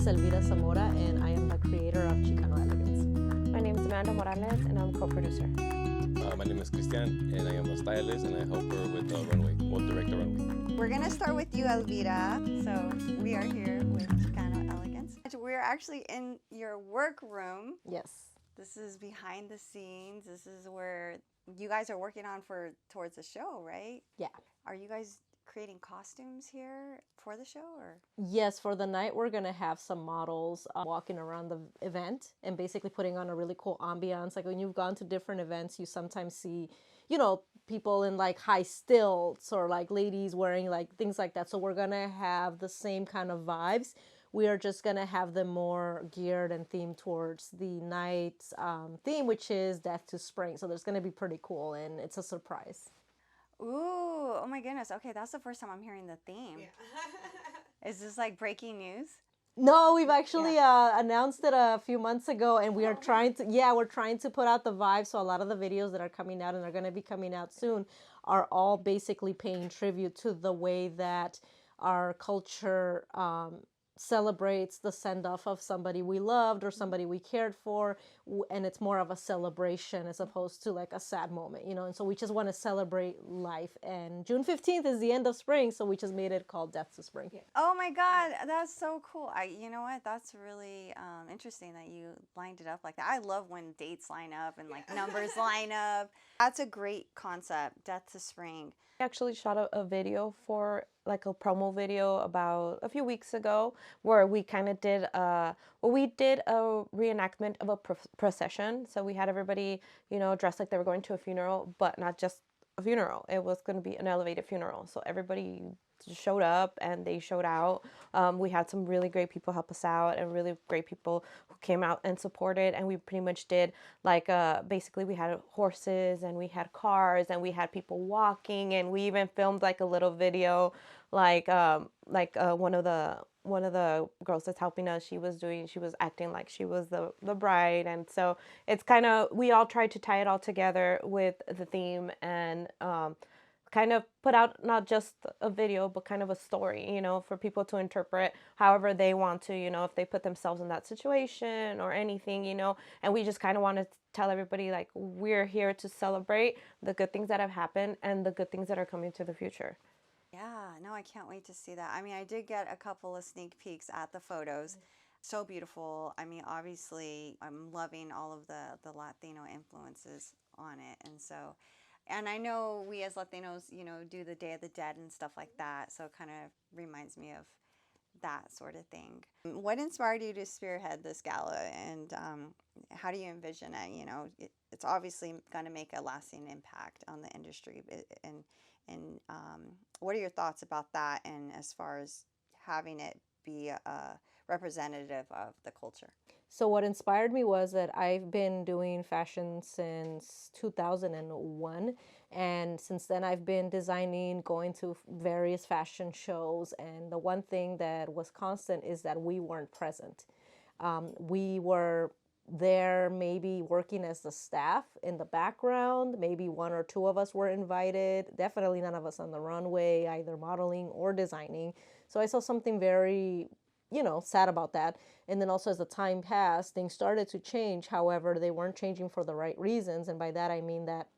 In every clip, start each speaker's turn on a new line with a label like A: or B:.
A: Elvira Zamora, and I am the creator of Chicano Elegance.
B: My name is Amanda Morales, and I'm co-producer.
C: My name is Christian, and I am a stylist, and I help her with the runway, or direct the runway.
D: We're gonna start with you, Elvira. So we are here with Chicano Elegance. We're actually in your workroom.
A: Yes.
D: This is behind the scenes. This is where you guys are working on towards the show, right?
A: Yeah.
D: Are you guys creating costumes here for the show, or?
A: Yes, for the night we're gonna have some models walking around the event and basically putting on a really cool ambiance. Like when you've gone to different events, you sometimes see, people in like high stilts or like ladies wearing like things like that. So we're gonna have the same kind of vibes. We are just gonna have them more geared and themed towards the night's theme, which is Death to Spring. So there's gonna be pretty cool, and it's a surprise.
D: Ooh, oh my goodness. Okay, that's the first time I'm hearing the theme. Yeah. Is this like breaking news?
A: No, we've actually announced it a few months ago, and we're trying to put out the vibe. So a lot of the videos that are coming out and are going to be coming out soon are all basically paying tribute to the way that our culture celebrates the send-off of somebody we loved or somebody we cared for, and it's more of a celebration as opposed to like a sad moment, and so we just want to celebrate life. And June 15th is the end of spring, so we just made it called Death to Spring.
D: Oh my God, that's so cool. You know what, that's really interesting that you lined it up like that. I love when dates line up and like numbers line up. That's a great concept, Death to Spring.
B: I actually shot a video for like a promo video about a few weeks ago where we kind of did a reenactment of a procession. So we had everybody, dressed like they were going to a funeral, but not just a funeral. It was going to be an elevated funeral. So everybody showed up and they showed out. We had some really great people help us out, and really great people who came out and supported. And we pretty much did like basically we had horses and we had cars and we had people walking, and we even filmed like a little video, like one of the girls that's helping us, she was acting like she was the bride. And so it's kind of, we all tried to tie it all together with the theme, and kind of put out not just a video, but kind of a story, for people to interpret however they want to, if they put themselves in that situation or anything, and we just kind of want to tell everybody like we're here to celebrate the good things that have happened and the good things that are coming to the future.
D: Yeah, no, I can't wait to see that. I mean, I did get a couple of sneak peeks at the photos. So beautiful. I mean, obviously, I'm loving all of the Latino influences on it. And I know we as Latinos, do the Day of the Dead and stuff like that. So it kind of reminds me of that sort of thing. What inspired you to spearhead this gala, and how do you envision it? It's obviously going to make a lasting impact on the industry. And what are your thoughts about that, and as far as having it be a representative of the culture?
A: So what inspired me was that I've been doing fashion since 2001. And since then I've been designing, going to various fashion shows. And the one thing that was constant is that we weren't present. We were there maybe working as the staff in the background. Maybe one or two of us were invited. Definitely none of us on the runway, either modeling or designing. So I saw something very sad about that. And then also as the time passed, things started to change. However, they weren't changing for the right reasons. And by that, I mean that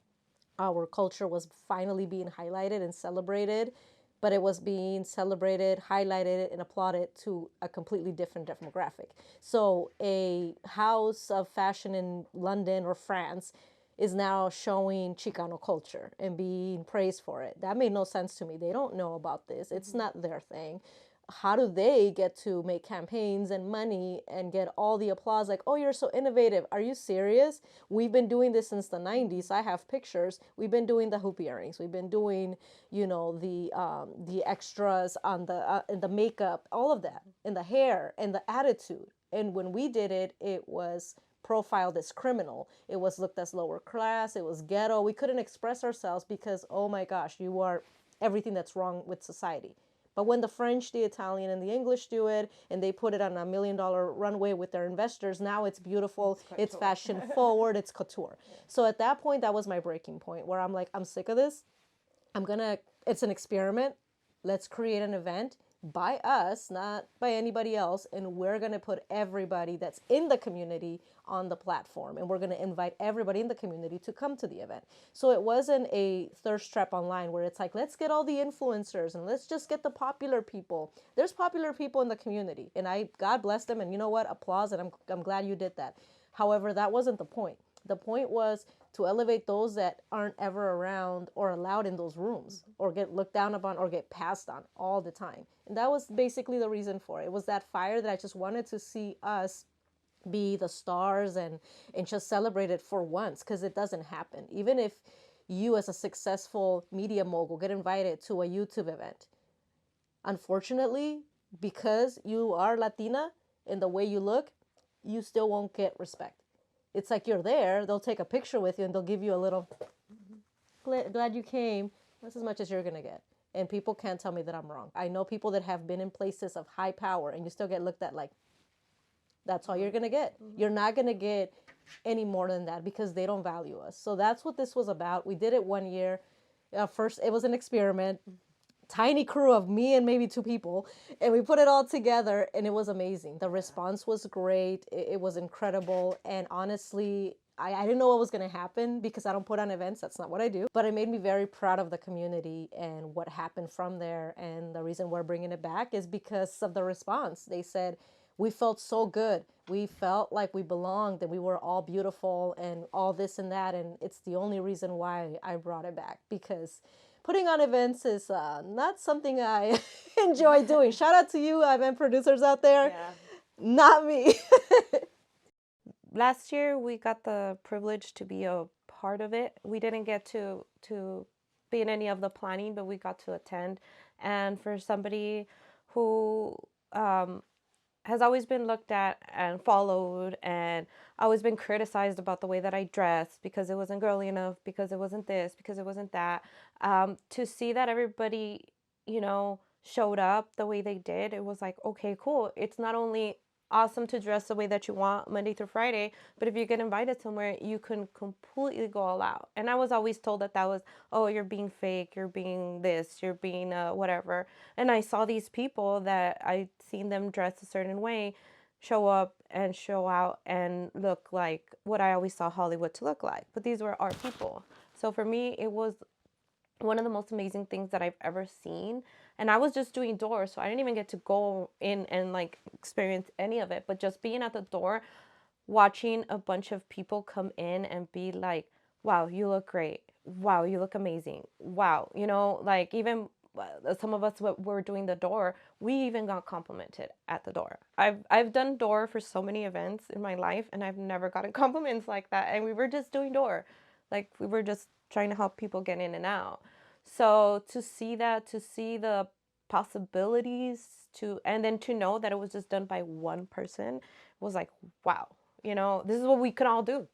A: our culture was finally being highlighted and celebrated, but it was being celebrated, highlighted, and applauded to a completely different demographic. So a house of fashion in London or France is now showing Chicano culture and being praised for it. That made no sense to me. They don't know about this. It's not their thing. How do they get to make campaigns and money and get all the applause? Like, oh, you're so innovative. Are you serious? We've been doing this since the 90s. I have pictures. We've been doing the hoop earrings. We've been doing, the extras on the makeup, all of that, and the hair and the attitude. And when we did it, it was profiled as criminal. It was looked as lower class. It was ghetto. We couldn't express ourselves because, oh my gosh, you are everything that's wrong with society. But when the French, the Italian, and the English do it, and they put it on $1 million runway with their investors, now it's beautiful, it's fashion forward, it's couture. Yeah. So at that point, that was my breaking point, where I'm like, I'm sick of this. It's an experiment. Let's create an event by us, not by anybody else, and we're going to put everybody that's in the community on the platform, and we're going to invite everybody in the community to come to the event. So it wasn't a thirst trap online where it's like, let's get all the influencers and let's just get the popular people. There's popular people in the community, and God bless them, and you know what, applause, and I'm glad you did that. However, that wasn't the point. The point was to elevate those that aren't ever around or allowed in those rooms, or get looked down upon or get passed on all the time. And that was basically the reason for it. It was that fire that I just wanted to see us be the stars and just celebrate it for once, because it doesn't happen. Even if you as a successful media mogul get invited to a YouTube event, unfortunately, because you are Latina in the way you look, you still won't get respect. It's like you're there, they'll take a picture with you and they'll give you a little, glad you came. That's as much as you're gonna get. And people can't tell me that I'm wrong. I know people that have been in places of high power and you still get looked at like, that's all you're gonna get. You're not gonna get any more than that because they don't value us. So that's what this was about. We did it 1 year. First, it was an experiment. Tiny crew of me and maybe 2 people, and we put it all together, and it was amazing. The response was great. It was incredible, and honestly, I didn't know what was going to happen because I don't put on events. That's not what I do. But it made me very proud of the community and what happened from there. And the reason we're bringing it back is because of the response. They said, we felt so good. We felt like we belonged and we were all beautiful and all this and that. And it's the only reason why I brought it back, because putting on events is not something I enjoy doing. Shout out to you event producers out there.
B: Yeah.
A: Not me.
B: Last year, we got the privilege to be a part of it. We didn't get to be in any of the planning, but we got to attend. And for somebody who has always been looked at and followed and always been criticized about the way that I dress because it wasn't girly enough, because it wasn't this, because it wasn't that, to see that everybody, showed up the way they did, it was like, okay, cool. It's not only awesome to dress the way that you want Monday through Friday, but if you get invited somewhere, you can completely go all out. And I was always told that was, oh, you're being fake, you're being this, you're being whatever. And I saw these people that I'd seen them dress a certain way show up and show out and look like what I always saw Hollywood to look like. But these were our people. So for me, it was one of the most amazing things that I've ever seen. And I was just doing doors, so I didn't even get to go in and like experience any of it. But just being at the door, watching a bunch of people come in and be like, wow, you look great. Wow, you look amazing. Wow. Like even some of us were doing the door, we even got complimented at the door. I've done door for so many events in my life, and I've never gotten compliments like that. And we were just doing door. Like we were just trying to help people get in and out. So to see that, to see the possibilities, and then to know that it was just done by one person was like, wow, this is what we can all do.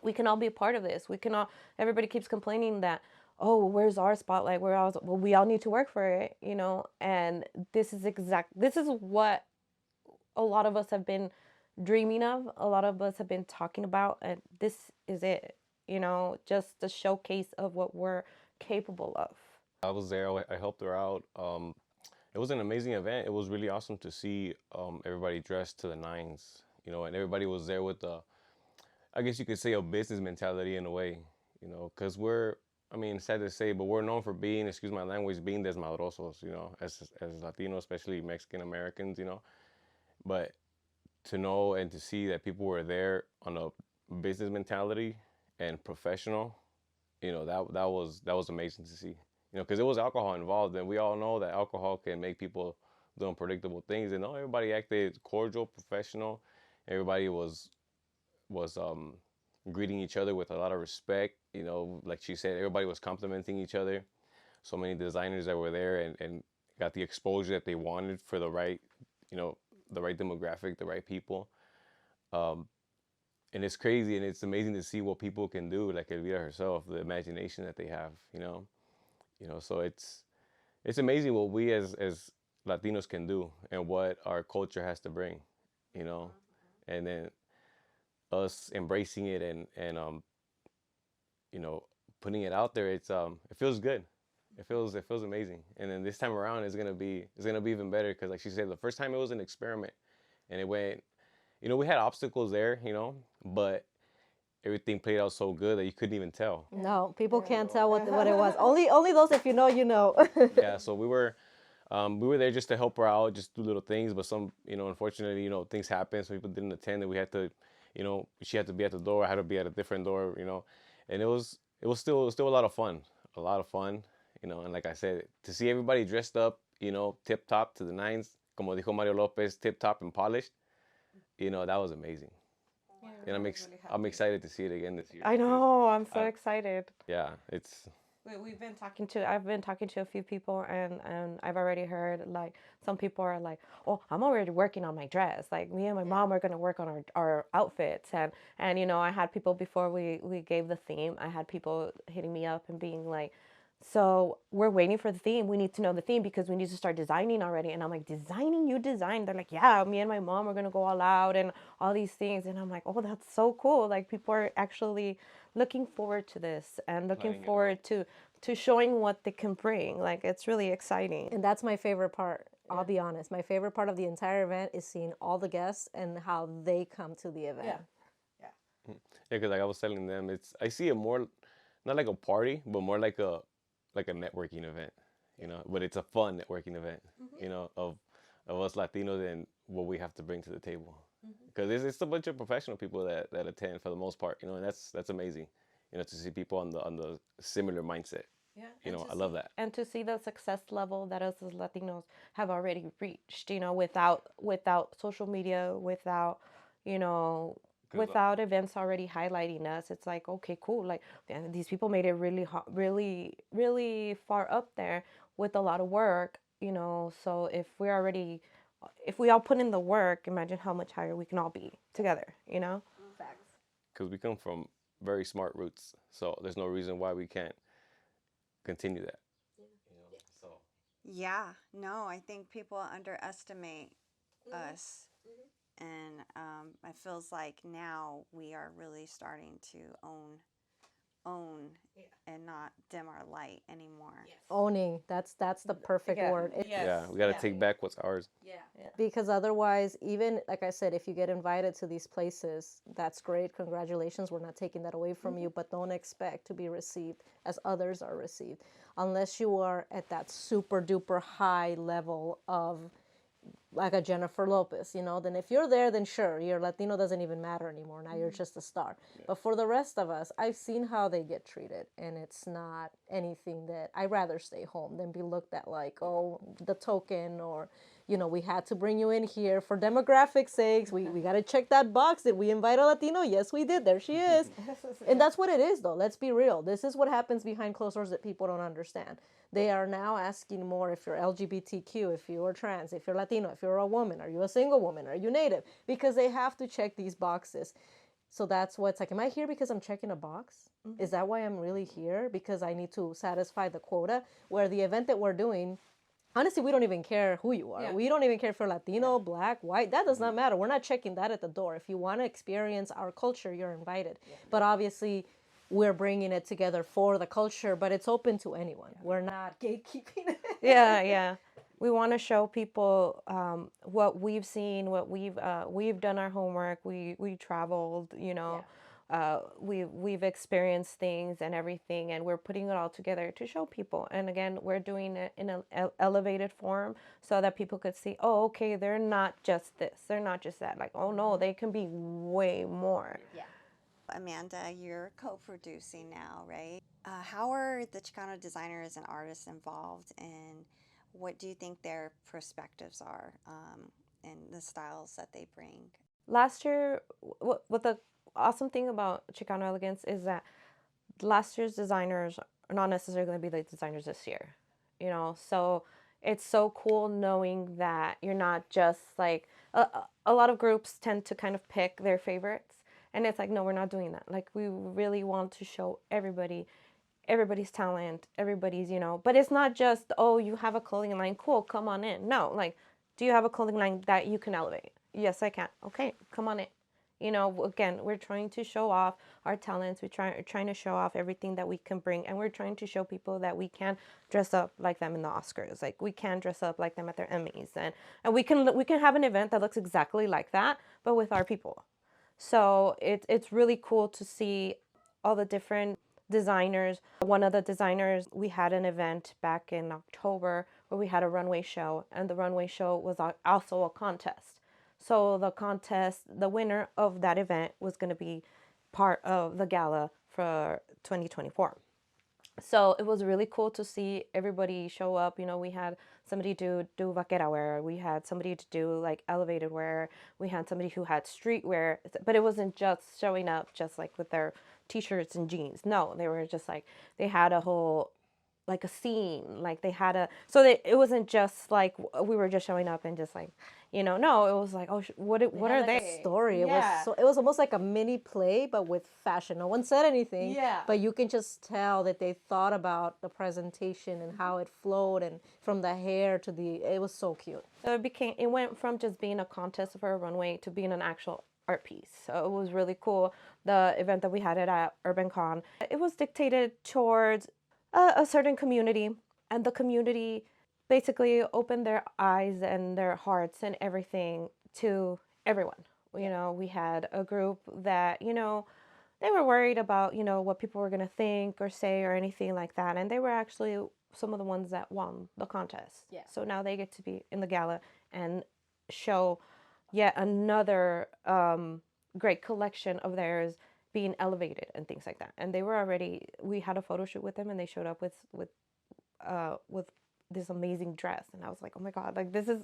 B: We can all be a part of this. We can all, everybody keeps complaining that, oh, where's our spotlight? Well, we all need to work for it, and this is what a lot of us have been dreaming of. A lot of us have been talking about, and this is it, just the showcase of what we're capable of.
C: I was there. I helped her out. It was an amazing event. It was really awesome to see everybody dressed to the nines, and everybody was there with I guess you could say, a business mentality in a way, because sad to say, but we're known for being, excuse my language, being desmadrosos, as Latinos, especially Mexican Americans, but to know and to see that people were there on a business mentality and professional, that was amazing to see. Because there was alcohol involved, and we all know that alcohol can make people do unpredictable things. And everybody acted cordial, professional. Everybody was greeting each other with a lot of respect. Like she said, everybody was complimenting each other. So many designers that were there and got the exposure that they wanted for the right, the right demographic, the right people. And it's crazy and it's amazing to see what people can do, like Elvira herself, the imagination that they have, so it's amazing what we as Latinos can do and what our culture has to bring, and then us embracing it and putting it out there. It feels good. it feels amazing. And then this time around it's gonna be even better because like she said, the first time it was an experiment, and it went. We had obstacles there, but everything played out so good that you couldn't even tell.
A: No, people can't tell what it was. Only those if you know, you know.
C: Yeah, so we were there just to help her out, just do little things. But some, unfortunately, things happen. Some people didn't attend, and we had to, she had to be at the door. I had to be at a different door, and it was still a lot of fun, a lot of fun, And like I said, to see everybody dressed up, tip top to the nines, como dijo Mario Lopez, tip top and polished, that was amazing. And I'm excited to see it again this year.
B: I know. I'm so excited.
C: Yeah, it's.
B: I've been talking to a few people, and I've already heard like some people are like, oh, I'm already working on my dress. Like me and my mom are gonna work on our outfits, and I had people before we gave the theme. I had people hitting me up and being like, so we're waiting for the theme. We need to know the theme because we need to start designing already. And I'm like, designing? You design? They're like, yeah, me and my mom are gonna go all out and all these things. And I'm like, oh, that's so cool. Like people are actually looking forward to this and looking forward to showing what they can bring. Like it's really exciting.
A: And that's my favorite part. I'll be honest. My favorite part of the entire event is seeing all the guests and how they come to the event.
C: Yeah, because like I was telling them, I see it more, not like a party, but more like a networking event, But it's a fun networking event, of us Latinos and what we have to bring to the table. Because it's a bunch of professional people that attend for the most part, and that's amazing, to see people on the similar mindset. Yeah, I love that.
B: And to see the success level that us as Latinos have already reached, without social media, without, without events already highlighting us. It's like, okay, cool. Like, and these people made it really, really, really far up there with a lot of work, So if we all put in the work, imagine how much higher we can all be together,
A: Facts.
C: Because we come from very smart roots, so there's no reason why we can't continue that. So.
D: Yeah, no, I think people underestimate us. And it feels like now we are really starting to own and not dim our light anymore.
A: Owning, that's the perfect word.
C: Yeah, we got to take back what's ours.
A: Because otherwise, even like I said, if you get invited to these places, that's great. Congratulations. We're not taking that away from you, but don't expect to be received as others are received. Unless you are at that super duper high level of like a Jennifer Lopez, then if you're there, then sure, your Latino doesn't even matter anymore. Now you're just a star. Yeah. But for the rest of us, I've seen how they get treated, and it's not anything that I'd rather stay home than be looked at like, oh, the token, or, we had to bring you in here for demographic sakes. We got to check that box. Did we invite a Latino? Yes, we did. There she is. And that's what it is, though. Let's be real. This is what happens behind closed doors that people don't understand. They are now asking more if you're LGBTQ, if you're trans, if you're Latino, if you're a woman, are you a single woman, are you Native? Because they have to check these boxes. So that's what's like, am I here because I'm checking a box? Is that why I'm really here? Because I need to satisfy the quota? Where the event that we're doing, honestly, we don't even care who you are. Yeah. We don't even care if you're Latino, black, white. That does not matter. We're not checking that at the door. If you want to experience our culture, you're invited. Yeah. But obviously, we're bringing it together for the culture, but it's open to anyone. We're not gatekeeping it.
B: Yeah. We want to show people what we've seen, what we've done our homework. We traveled, we've experienced things and everything, and we're putting it all together to show people. And again, we're doing it in an elevated form so that people could see, oh, okay, they're not just this, they're not just that. Like, oh no, they can be way more.
D: Yeah. Amanda, you're co-producing now, right? How are the Chicano designers and artists involved, and what do you think their perspectives are and the styles that they bring?
B: Last year, what the awesome thing about Chicano Elegance is that last year's designers are not necessarily going to be the designers this year, So it's so cool knowing that you're not just like a lot of groups tend to kind of pick their favorites. And it's like, no, we're not doing that. Like, we really want to show everybody's talent, everybody's, but it's not just, oh, you have a clothing line, cool, come on in. No, like, do you have a clothing line that you can elevate? Yes, I can. Okay, come on in. You know, again, we're trying to show off our talents. Trying to show off everything that we can bring, and we're trying to show people that we can dress up like them in the Oscars. Like we can dress up like them at their Emmys, and we can have an event that looks exactly like that, but with our people. So it's really cool to see all the different designers. One of the designers, we had an event back in October where we had a runway show, and the runway show was also a contest. So the contest, the winner of that event was going to be part of the gala for 2024. So it was really cool to see everybody show up. You know, we had somebody do vaquera wear, we had somebody to do like elevated wear, we had somebody who had street wear, but it wasn't just showing up just like with their t-shirts and jeans. No, they were just like, they had a whole, like a scene, like they had a, so it wasn't just like we were just showing up and just like, you know, no, it was like, oh, what are
A: like
B: they?
A: a story.
B: Yeah.
A: It was almost like a mini play, but with fashion. No one said anything.
B: Yeah.
A: But you can just tell that they thought about the presentation and how it flowed, and from the hair to it was so cute.
B: So it went from just being a contest for a runway to being an actual art piece. So it was really cool. The event that we had at Urban Con, it was dictated towards a certain community, and the community basically opened their eyes and their hearts and everything to everyone. You know, we had a group that, you know, they were worried about, you know, what people were going to think or say or anything like that. And they were actually some of the ones that won the contest.
A: Yeah.
B: So now they get to be in the gala and show yet another great collection of theirs being elevated and things like that. And they were already, we had a photo shoot with them, and they showed up with this amazing dress, and I was like, oh my god, like this is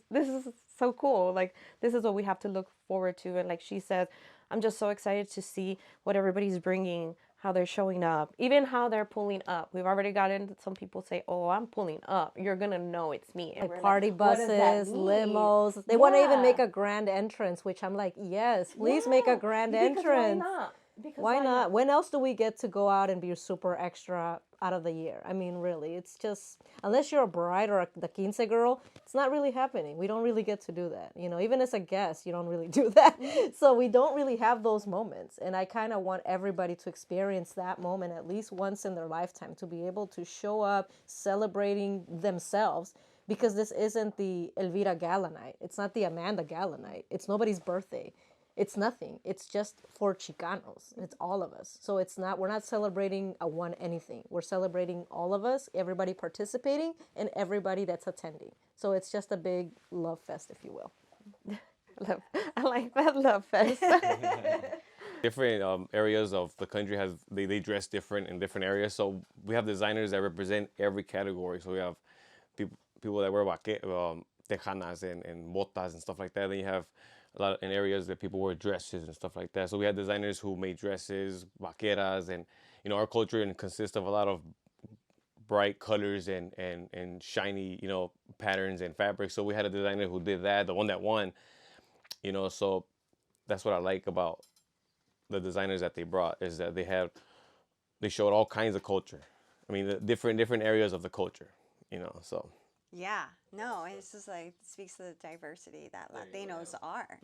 B: so cool. Like this is what we have to look forward to. And like she says, I'm just so excited to see what everybody's bringing, how they're showing up, even how they're pulling up. We've already gotten some people say, oh, I'm pulling up, you're gonna know it's me. And
A: Like party
B: like, what does that
A: buses,
B: mean?
A: limos. They want to even
B: Yeah.
A: make a grand entrance, which I'm like, yes, please make a grand
B: Because
A: entrance.
B: why not? Because
A: Why not? When else do we get to go out and be super extra out of the year? I mean, really, it's just, unless you're a bride or the quince girl, it's not really happening. We don't really get to do that. You know, even as a guest, you don't really do that. So we don't really have those moments. And I kind of want everybody to experience that moment at least once in their lifetime, to be able to show up celebrating themselves. Because this isn't the Elvira Gala night. It's not the Amanda Gala night. It's nobody's birthday. It's nothing. It's just for Chicanos. It's all of us. So we're not celebrating a one anything. We're celebrating all of us, everybody participating, and everybody that's attending. So it's just a big love fest, if you will.
B: I like that, love fest.
C: Different areas of the country they dress different in different areas. So we have designers that represent every category. So we have people that wear tejanas and botas and stuff like that. Then you have a lot in areas that people wear dresses and stuff like that. So we had designers who made dresses, vaqueras, and you know, our culture consists of a lot of bright colors and shiny, you know, patterns and fabrics. So we had a designer who did that, the one that won, you know. So that's what I like about the designers that they brought, is that they showed all kinds of culture. I mean, the different areas of the culture, you know. So
D: Yeah, no, it's just like, it speaks to the diversity that Latinos are.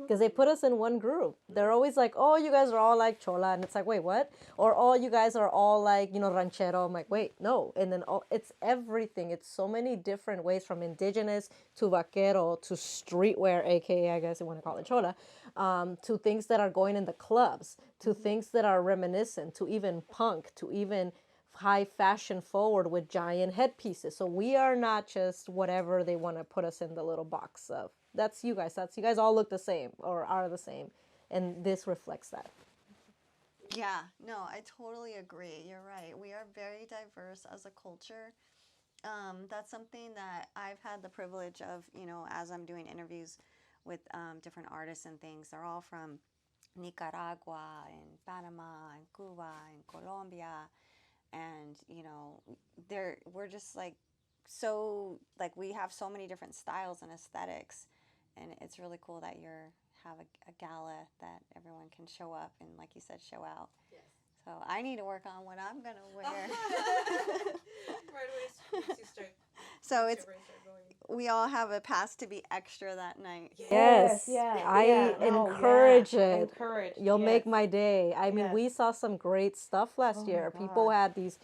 A: Because they put us in one group. They're always like, oh, you guys are all like chola. And it's like, wait, what? Or, oh, you guys are all like, you know, ranchero. I'm like, wait, no. And then it's everything. It's so many different ways, from indigenous to vaquero to streetwear, aka, I guess you want to call it chola, to things that are going in the clubs, to things that are reminiscent, to even punk, to even high fashion forward with giant headpieces. So we are not just whatever they want to put us in the little box of. That's you guys. You guys all look the same or are the same. And this reflects that.
D: Yeah, no, I totally agree. You're right. We are very diverse as a culture. That's something that I've had the privilege of, you know, as I'm doing interviews with different artists and things. They're all from Nicaragua and Panama and Cuba and Colombia. And, you know, we're just like, so, like, we have so many different styles and aesthetics. And it's really cool that have a gala that everyone can show up and, like you said, show out. Yes. So I need to work on what I'm gonna wear. So it's we all have a pass to be extra that night.
A: Yes,
B: yeah,
A: I
B: yeah. No,
A: encourage
B: yeah.
A: it.
B: Encourage.
A: You'll make
B: yes.
A: my day. I mean,
B: Yes.
A: we saw some great stuff last
B: Oh my
A: year. People
B: God.
A: had these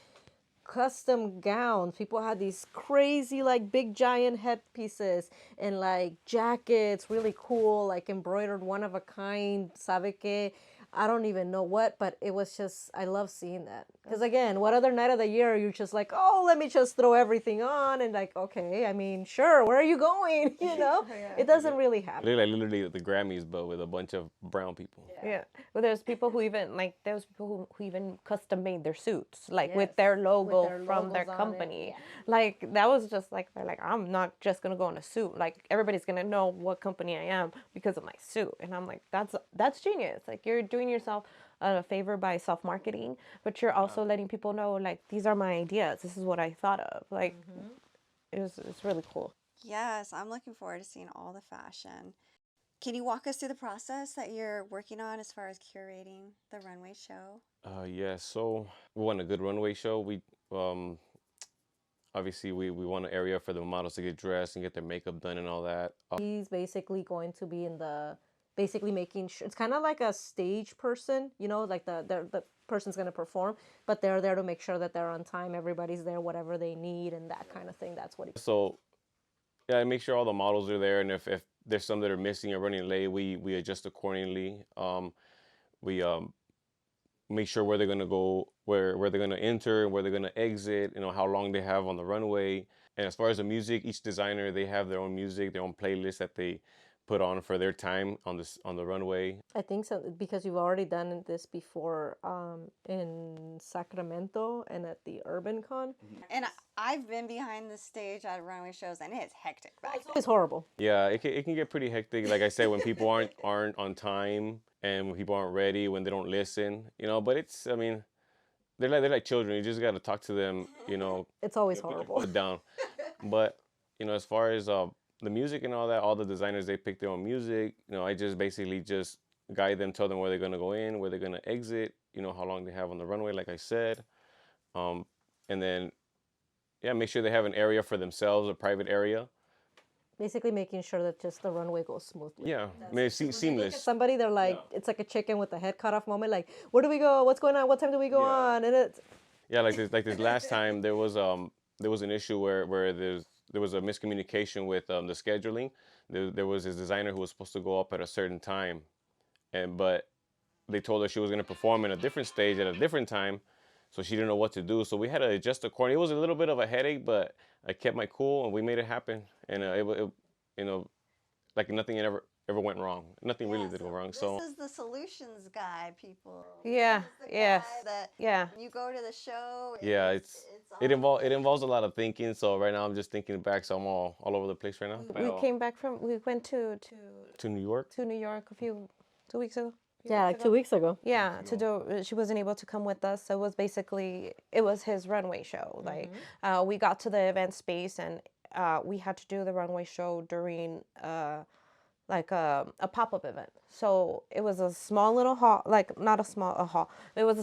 A: custom gowns. People had these crazy, like, big giant headpieces and like jackets, really cool, like embroidered, one of a kind. Sabe que? I don't even know what, but it was just, I love seeing that. Because again, what other night of the year are you just like, oh, let me just throw everything on and like, okay, I mean, sure, where are you going? You know, it doesn't really happen.
C: Like literally the Grammys, but with a bunch of brown people.
B: Yeah. Well, there's people who even like there's people who even custom made their suits like with
A: Yes,
B: their
A: with
B: logo
A: their
B: from their
A: logos on it,
B: company.
A: yeah.
B: Like that was just like they're like I'm not just gonna go in a suit. Like everybody's gonna know what company I am because of my suit. And I'm like that's genius. Like you're doing yourself a favor by self-marketing, but you're also letting people know like these are my ideas. This is what I thought of. Like it's really cool.
D: Yes, I'm looking forward to seeing all the fashion. Can you walk us through the process that you're working on as far as curating the runway show?
C: Yeah, so we want a good runway show. We obviously we want an area for the models to get dressed and get their makeup done and all that.
A: He's basically going to be in the, basically making sure, it's kind of like a stage person, you know, like the person's going to perform, but they're there to make sure that they're on time, everybody's there, whatever they need, and that kind of thing. That's what he.
C: So yeah, make sure all the models are there, and if there's some that are missing or running late, we adjust accordingly. We make sure where they're gonna go, where they're gonna enter, where they're gonna exit. You know how long they have on the runway. And as far as the music, each designer they have their own music, their own playlist that they put on for their time on the runway.
A: I think so, because you've already done this before in Sacramento and at the Urban Con.
D: And I've been behind the stage at runway shows, and it's hectic back there.
A: It's horrible.
C: Yeah, it can get pretty hectic. Like I said, when people aren't on time and when people aren't ready, when they don't listen, you know. But it's, I mean, they're like children. You just got to talk to them, you know.
A: It's always
C: Put your
A: horrible.
C: foot down. But you know, as far as the music and all that, all the designers they pick their own music. You know, I just basically just guide them, tell them where they're gonna go in, where they're gonna exit. You know, how long they have on the runway, like I said, and then yeah, make sure they have an area for themselves, a private area.
A: Basically making sure that just the runway goes smoothly.
C: Yeah, I mean, it's seamless.
A: Somebody, they're like, it's like a chicken with the head cut off moment. Like, where do we go? What's going on? What time do we go on? And it's
C: Yeah, like this last time there was an issue where there was a miscommunication with the scheduling. There was this designer who was supposed to go up at a certain time, but they told her she was going to perform in a different stage at a different time, so she didn't know what to do. So we had to adjust accordingly. It was a little bit of a headache, but I kept my cool and we made it happen. And it you know, like nothing ever went wrong. Nothing really did go wrong. So
D: this is the solutions guy, people.
B: Yeah.
D: This is the
B: Yes.
D: guy that
B: Yeah.
D: you go to the show.
C: yeah,
D: all
C: it involves a lot of thinking. So right now I'm just thinking back. So I'm all over the place right now.
B: We went to
C: New York.
B: New York 2 weeks ago.
A: yeah, like 2 weeks ago.
B: Yeah, she wasn't able to come with us, so it was his runway show. Like we got to the event space and we had to do the runway show during like a pop-up event. So it was a small little hall, like not a hall. It was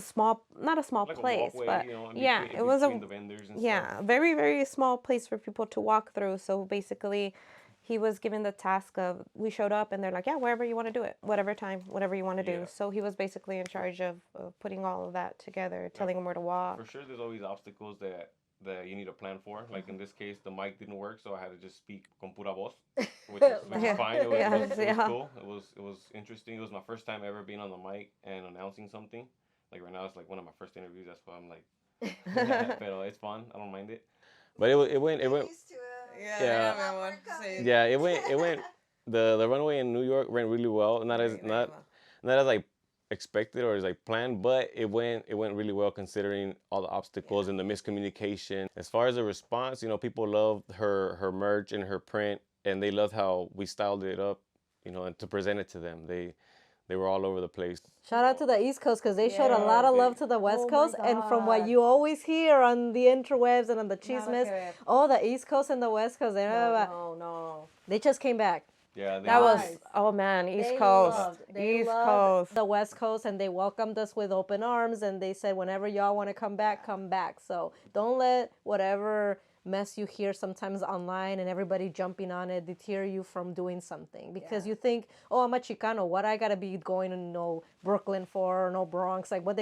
B: not a small
C: Like a
B: place,
C: walkway,
B: but
C: you know,
B: yeah,
C: in
B: it was
C: between the vendors and stuff.
B: very very small place for people to walk through. So basically, he was given the task of, we showed up and they're like, yeah, wherever you want to do it, whatever time, whatever you want to do.
C: Yeah.
B: So he was basically in charge of putting all of that together, telling them where to walk.
C: For sure, there's always obstacles that you need to plan for. Like in this case, the mic didn't work, so I had to just speak con pura voz, which is fine. It was cool. It was interesting. It was my first time ever being on the mic and announcing something. Like right now, it's like one of my first interviews. That's why I'm like, but it's fun. I don't mind it. But it went.
D: Used to it.
C: Yeah, it went. The runway in New York went really well. Not as like expected or as like planned, but it went really well considering all the obstacles and the miscommunication. As far as the response, you know, people loved her merch and her print, and they loved how we styled it up, you know, and to present it to them. They were all over the place.
A: Shout out to the East Coast, because they showed a lot of love to the West Coast. And from what you always hear on the interwebs and on the chismes, the East Coast and the West Coast, they just came back.
C: Yeah,
B: That was,
A: Guys,
B: oh man, East
A: they
B: Coast.
A: they
B: East
A: loved
B: Coast.
A: the West Coast, and they welcomed us with open arms, and they said whenever y'all want to come back, come back. So don't let whatever mess you hear sometimes online and everybody jumping on it deter you from doing something, because you think, oh, I'm a Chicano, what I gotta be going to no Brooklyn for, or no Bronx, like what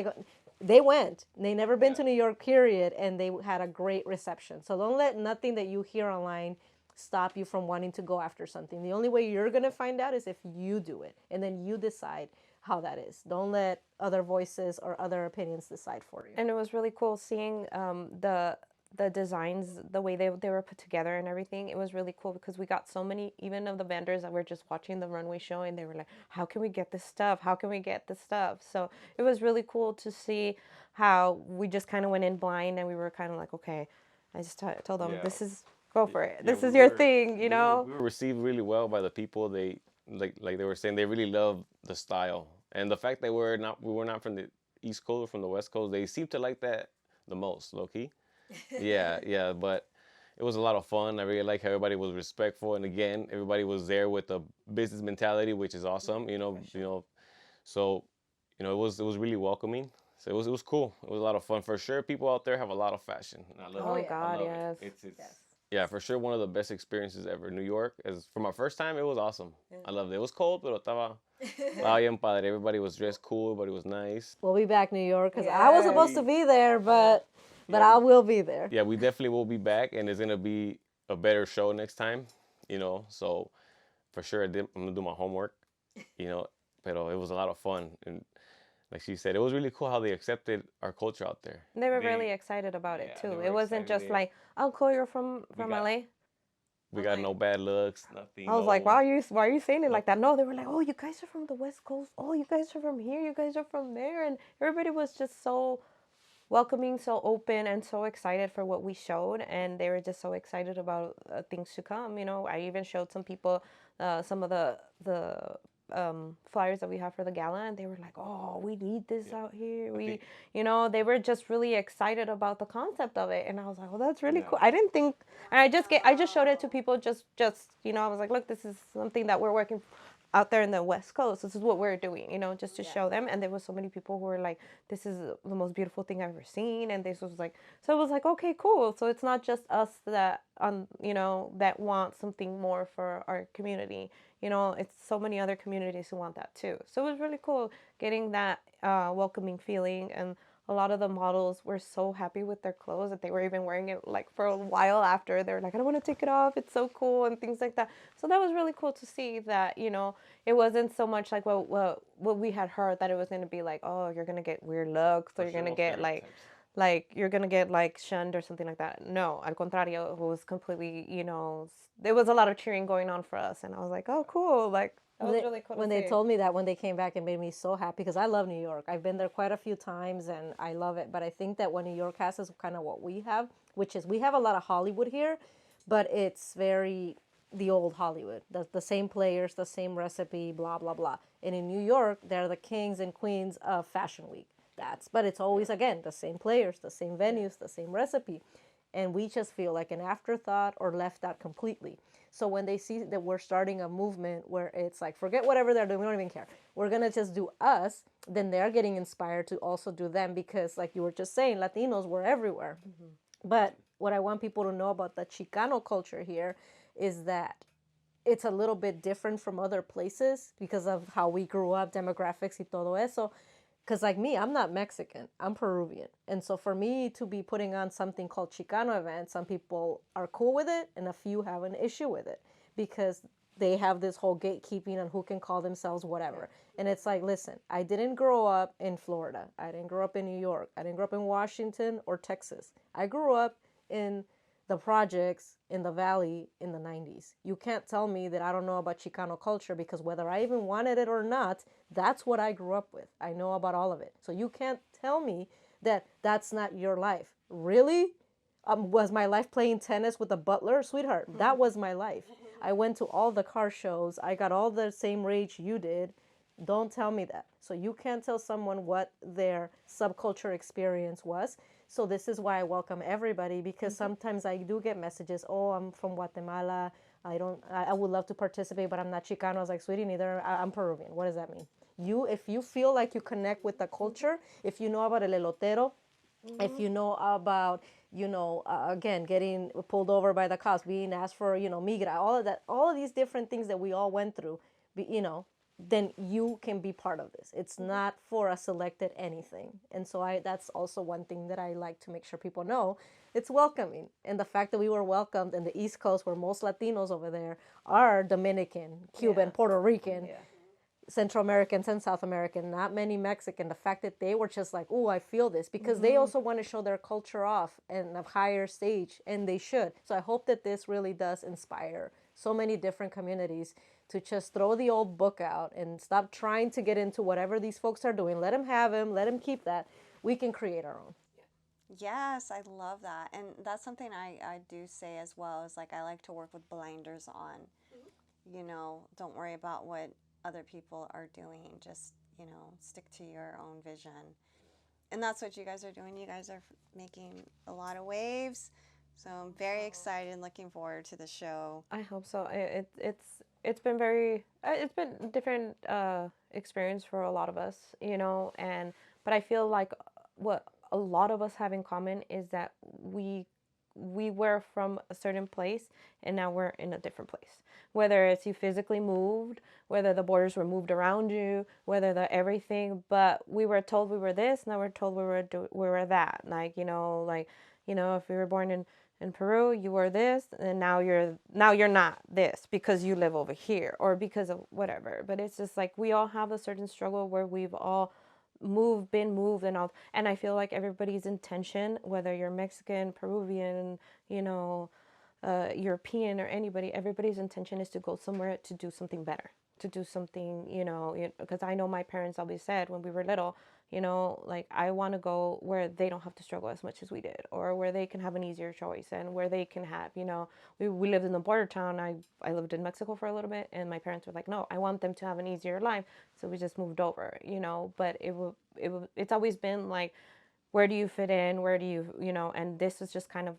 A: they went, they never been to New York period, and they had a great reception. So don't let nothing that you hear online stop you from wanting to go after something. The only way you're going to find out is if you do it, and then you decide how that is. Don't let other voices or other opinions decide for you.
B: And it was really cool seeing the designs, the way they were put together and everything. It was really cool because we got so many, even of the vendors that were just watching the runway show, and they were like, how can we get this stuff? How can we get this stuff? So it was really cool to see how we just kind of went in blind, and we were kind of like, okay, I just told them,
C: Yeah.
B: this is, go for it.
C: Yeah,
B: This is your thing, you know?
C: we were received really well by the people. They like they were saying they really love the style, and the fact that we were not from the East Coast or from the West Coast. They seemed to like that the most, low key. Yeah, yeah, but it was a lot of fun. I really like how everybody was respectful, and again, everybody was there with a business mentality, which is awesome. So it was really welcoming. So it was cool. It was a lot of fun for sure. People out there have a lot of fashion, and I love
B: Oh,
C: it. I
B: God,
C: love
B: yes.
C: it. It's yeah, for sure one of the best experiences ever. New York, as for my first time, it was awesome. I loved it. It was cold, pero estaba bien padre. Everybody was dressed cool. Everybody was nice.
A: We'll be back, New York, because I was supposed to be there, but
C: Yeah,
A: I will be there.
C: yeah, we definitely will be back, and it's gonna be a better show next time. So for sure, I'm gonna do my homework. Pero it was a lot of fun, and like she said, it was really cool how they accepted our culture out there.
B: They were really excited about it
C: Yeah,
B: too.
C: they were
B: It wasn't
C: excited.
B: just like, oh, cool, you're from
C: got-
B: LA.
C: We got no bad looks, nothing.
B: I was like,
C: No,
B: why are you saying it like that? No, they were like, oh, you guys are from the West Coast. Oh, you guys are from here. You guys are from there. And everybody was just so welcoming, so open, and so excited for what we showed. And they were just so excited about things to come. I even showed some people some of the flyers that we have for the gala, and they were like, oh, we need this out here. They were just really excited about the concept of it. And I was like, well, that's really cool. I didn't think, and I just showed it to people just I was like, look, this is something that we're working out there in the West Coast. This is what we're doing, just to show them. And there was so many people who were like, this is the most beautiful thing I've ever seen. And this was like, so it was like, okay, cool. So it's not just us that that want something more for our community. It's so many other communities who want that too. So it was really cool getting that welcoming feeling. And a lot of the models were so happy with their clothes that they were even wearing it like for a while after. They were like, I don't want to take it off. It's so cool, and things like that. So that was really cool to see that, it wasn't so much like what we had heard, that it was going to be like, oh, you're going to get weird looks, or you're going to get like you're going to get like shunned or something like that. No, al contrario, it was completely, there was a lot of cheering going on for us. And I was like, oh, cool. Like, that was really cool
A: When
B: to
A: they
B: see.
A: told me that, when they came back, it made me so happy, because I love New York. I've been there quite a few times, and I love it. But I think that what New York has is kind of what we have, which is we have a lot of Hollywood here, but it's very the old Hollywood. The same players, the same recipe, blah, blah, blah. And in New York, they're the kings and queens of Fashion Week. But it's always, again, the same players, the same venues, the same recipe. And we just feel like an afterthought or left out completely. So when they see that we're starting a movement where it's like, forget whatever they're doing, we don't even care, we're going to just do us, then they're getting inspired to also do them, because like you were just saying, Latinos were everywhere. But what I want people to know about the Chicano culture here is that it's a little bit different from other places because of how we grew up, demographics y todo eso. Because like me, I'm not Mexican, I'm Peruvian. And so for me to be putting on something called Chicano event, some people are cool with it and a few have an issue with it, because they have this whole gatekeeping on who can call themselves whatever. And it's like, listen, I didn't grow up in Florida. I didn't grow up in New York. I didn't grow up in Washington or Texas. I grew up in the projects in the valley in the 90s. You can't tell me that I don't know about Chicano culture, because whether I even wanted it or not, that's what I grew up with. I know about all of it. So you can't tell me that that's not your life. Really? Was my life playing tennis with a butler? Sweetheart, that was my life. I went to all the car shows. I got all the same rage you did. Don't tell me that. So you can't tell someone what their subculture experience was. So this is why I welcome everybody, because sometimes I do get messages, oh, I'm from Guatemala, I would love to participate, but I'm not Chicano. I was like, sweetie, neither. I'm Peruvian. What does that mean? If you feel like you connect with the culture, if you know about el elotero, if you know about, again, getting pulled over by the cops, being asked for, migra, all of that, all of these different things that we all went through, then you can be part of this. It's not for a selected anything. And so that's also one thing that I like to make sure people know. It's welcoming. And the fact that we were welcomed in the East Coast, where most Latinos over there are Dominican, Cuban, Puerto Rican, Central Americans and South American, not many Mexican. The fact that they were just like, oh, I feel this, because they also want to show their culture off in a higher stage, and they should. So I hope that this really does inspire so many different communities to just throw the old book out and stop trying to get into whatever these folks are doing. Let them have them, let them keep that. We can create our own.
D: Yes, I love that. And that's something I do say as well, is like I like to work with blinders on. Don't worry about what other people are doing. Just, stick to your own vision. And that's what you guys are doing. You guys are making a lot of waves. So I'm very excited and looking forward to the show.
B: I hope so. It's been it's been different experience for a lot of us, but I feel like what a lot of us have in common is that we were from a certain place and now we're in a different place. Whether it's you physically moved, whether the borders were moved around you, whether the everything, but we were told we were this, now we're told we were that. Like, if we were born in Peru, you were this, and now you're not this because you live over here or because of whatever. But it's just like we all have a certain struggle where we've all been moved and all. And I feel like everybody's intention, whether you're Mexican, Peruvian, European, or everybody's intention is to go somewhere to do something better, to do something, because I know my parents always said when we were little, like, I want to go where they don't have to struggle as much as we did, or where they can have an easier choice, and where they can have, we lived in the border town. I lived in Mexico for a little bit, and my parents were like, no, I want them to have an easier life. So we just moved over, but it's always been like, where do you fit in? Where do you, and this is just kind of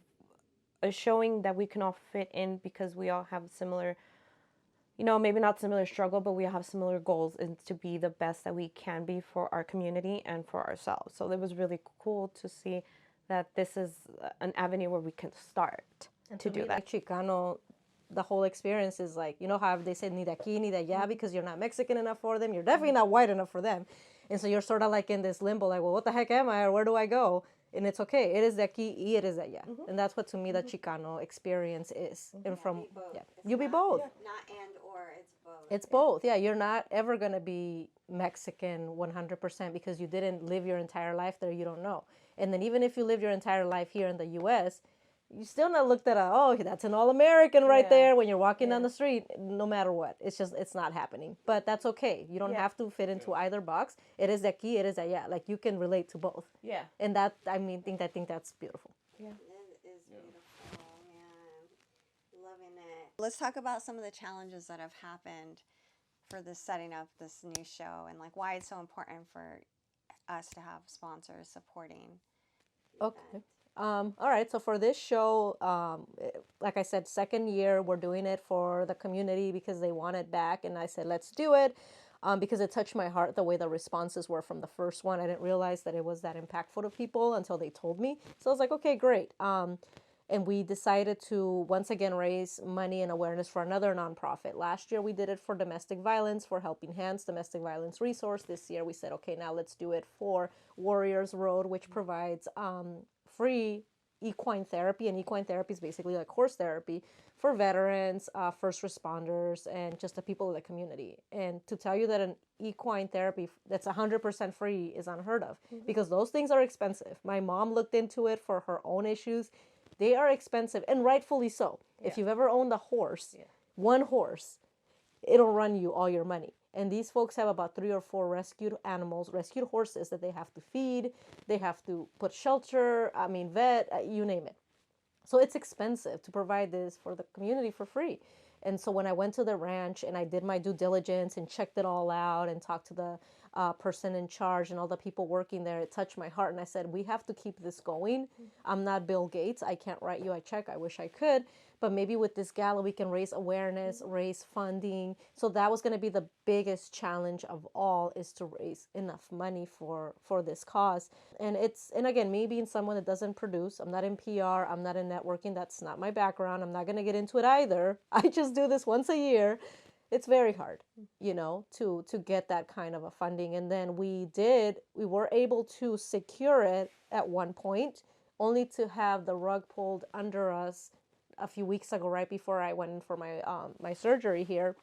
B: a showing that we can all fit in because we all have similar, maybe not similar struggle, but we have similar goals, and to be the best that we can be for our community and for ourselves. So it was really cool to see that this is an avenue where we can start
A: And
B: to do
A: me,
B: that.
A: like Chicano, the whole experience is like, how they said ni de aquí ni de allá, because you're not Mexican enough for them, you're definitely not white enough for them. And so you're sort of like in this limbo, like, well, what the heck am I, or where do I go? And it's okay. It is de aquí y it is de allá. And that's what, to me, the Chicano experience is. And you be both.
D: Not and or, it's both.
A: It's both. Yeah, you're not ever going to be Mexican 100% because you didn't live your entire life there. You don't know. And then even if you live your entire life here in the U.S., you still not looked at that's an all-American right there when you're walking down the street, no matter what. It's not happening. But that's okay. You don't have to fit into either box. It is de aquí, it is de allá. Like, you can relate to both.
B: Yeah.
A: And that, I think that's beautiful.
B: Yeah.
D: It is beautiful, man. Loving it. Let's talk about some of the challenges that have happened for this setting up this new show, and like why it's so important for us to have sponsors supporting.
A: Okay. All right. So for this show, like I said, second year, we're doing it for the community because they want it back. And I said, let's do it because it touched my heart the way the responses were from the first one. I didn't realize that it was that impactful to people until they told me. So I was like, okay, great. And we decided to once again raise money and awareness for another nonprofit. Last year, we did it for domestic violence, for Helping Hands, domestic violence resource. This year, we said, okay, now let's do it for Warriors Road, which provides free equine therapy. And equine therapy is basically like horse therapy for veterans, first responders, and just the people of the community. And to tell you that an equine therapy that's 100% free is unheard of because those things are expensive. My mom looked into it for her own issues. They are expensive, and rightfully so. Yeah. If you've ever owned a horse, one horse, it'll run you all your money. And these folks have about 3 or 4 rescued horses that they have to feed. They have to put shelter, vet, you name it. So it's expensive to provide this for the community for free. And so when I went to the ranch and I did my due diligence and checked it all out and talked to the person in charge and all the people working there, it touched my heart. And I said, we have to keep this going. I'm not Bill Gates. I can't write you a check. I wish I could. but maybe with this gala we can raise awareness, raise funding. So that was going to be the biggest challenge of all, is to raise enough money for this cause. And again, me being someone that doesn't produce, I'm not in PR, I'm not in networking, that's not my background, I'm not going to get into it either. I just do this once a year. It's very hard, to get that kind of a funding. And then we were able to secure it at one point, only to have the rug pulled under us a few weeks ago, right before I went in for my surgery here,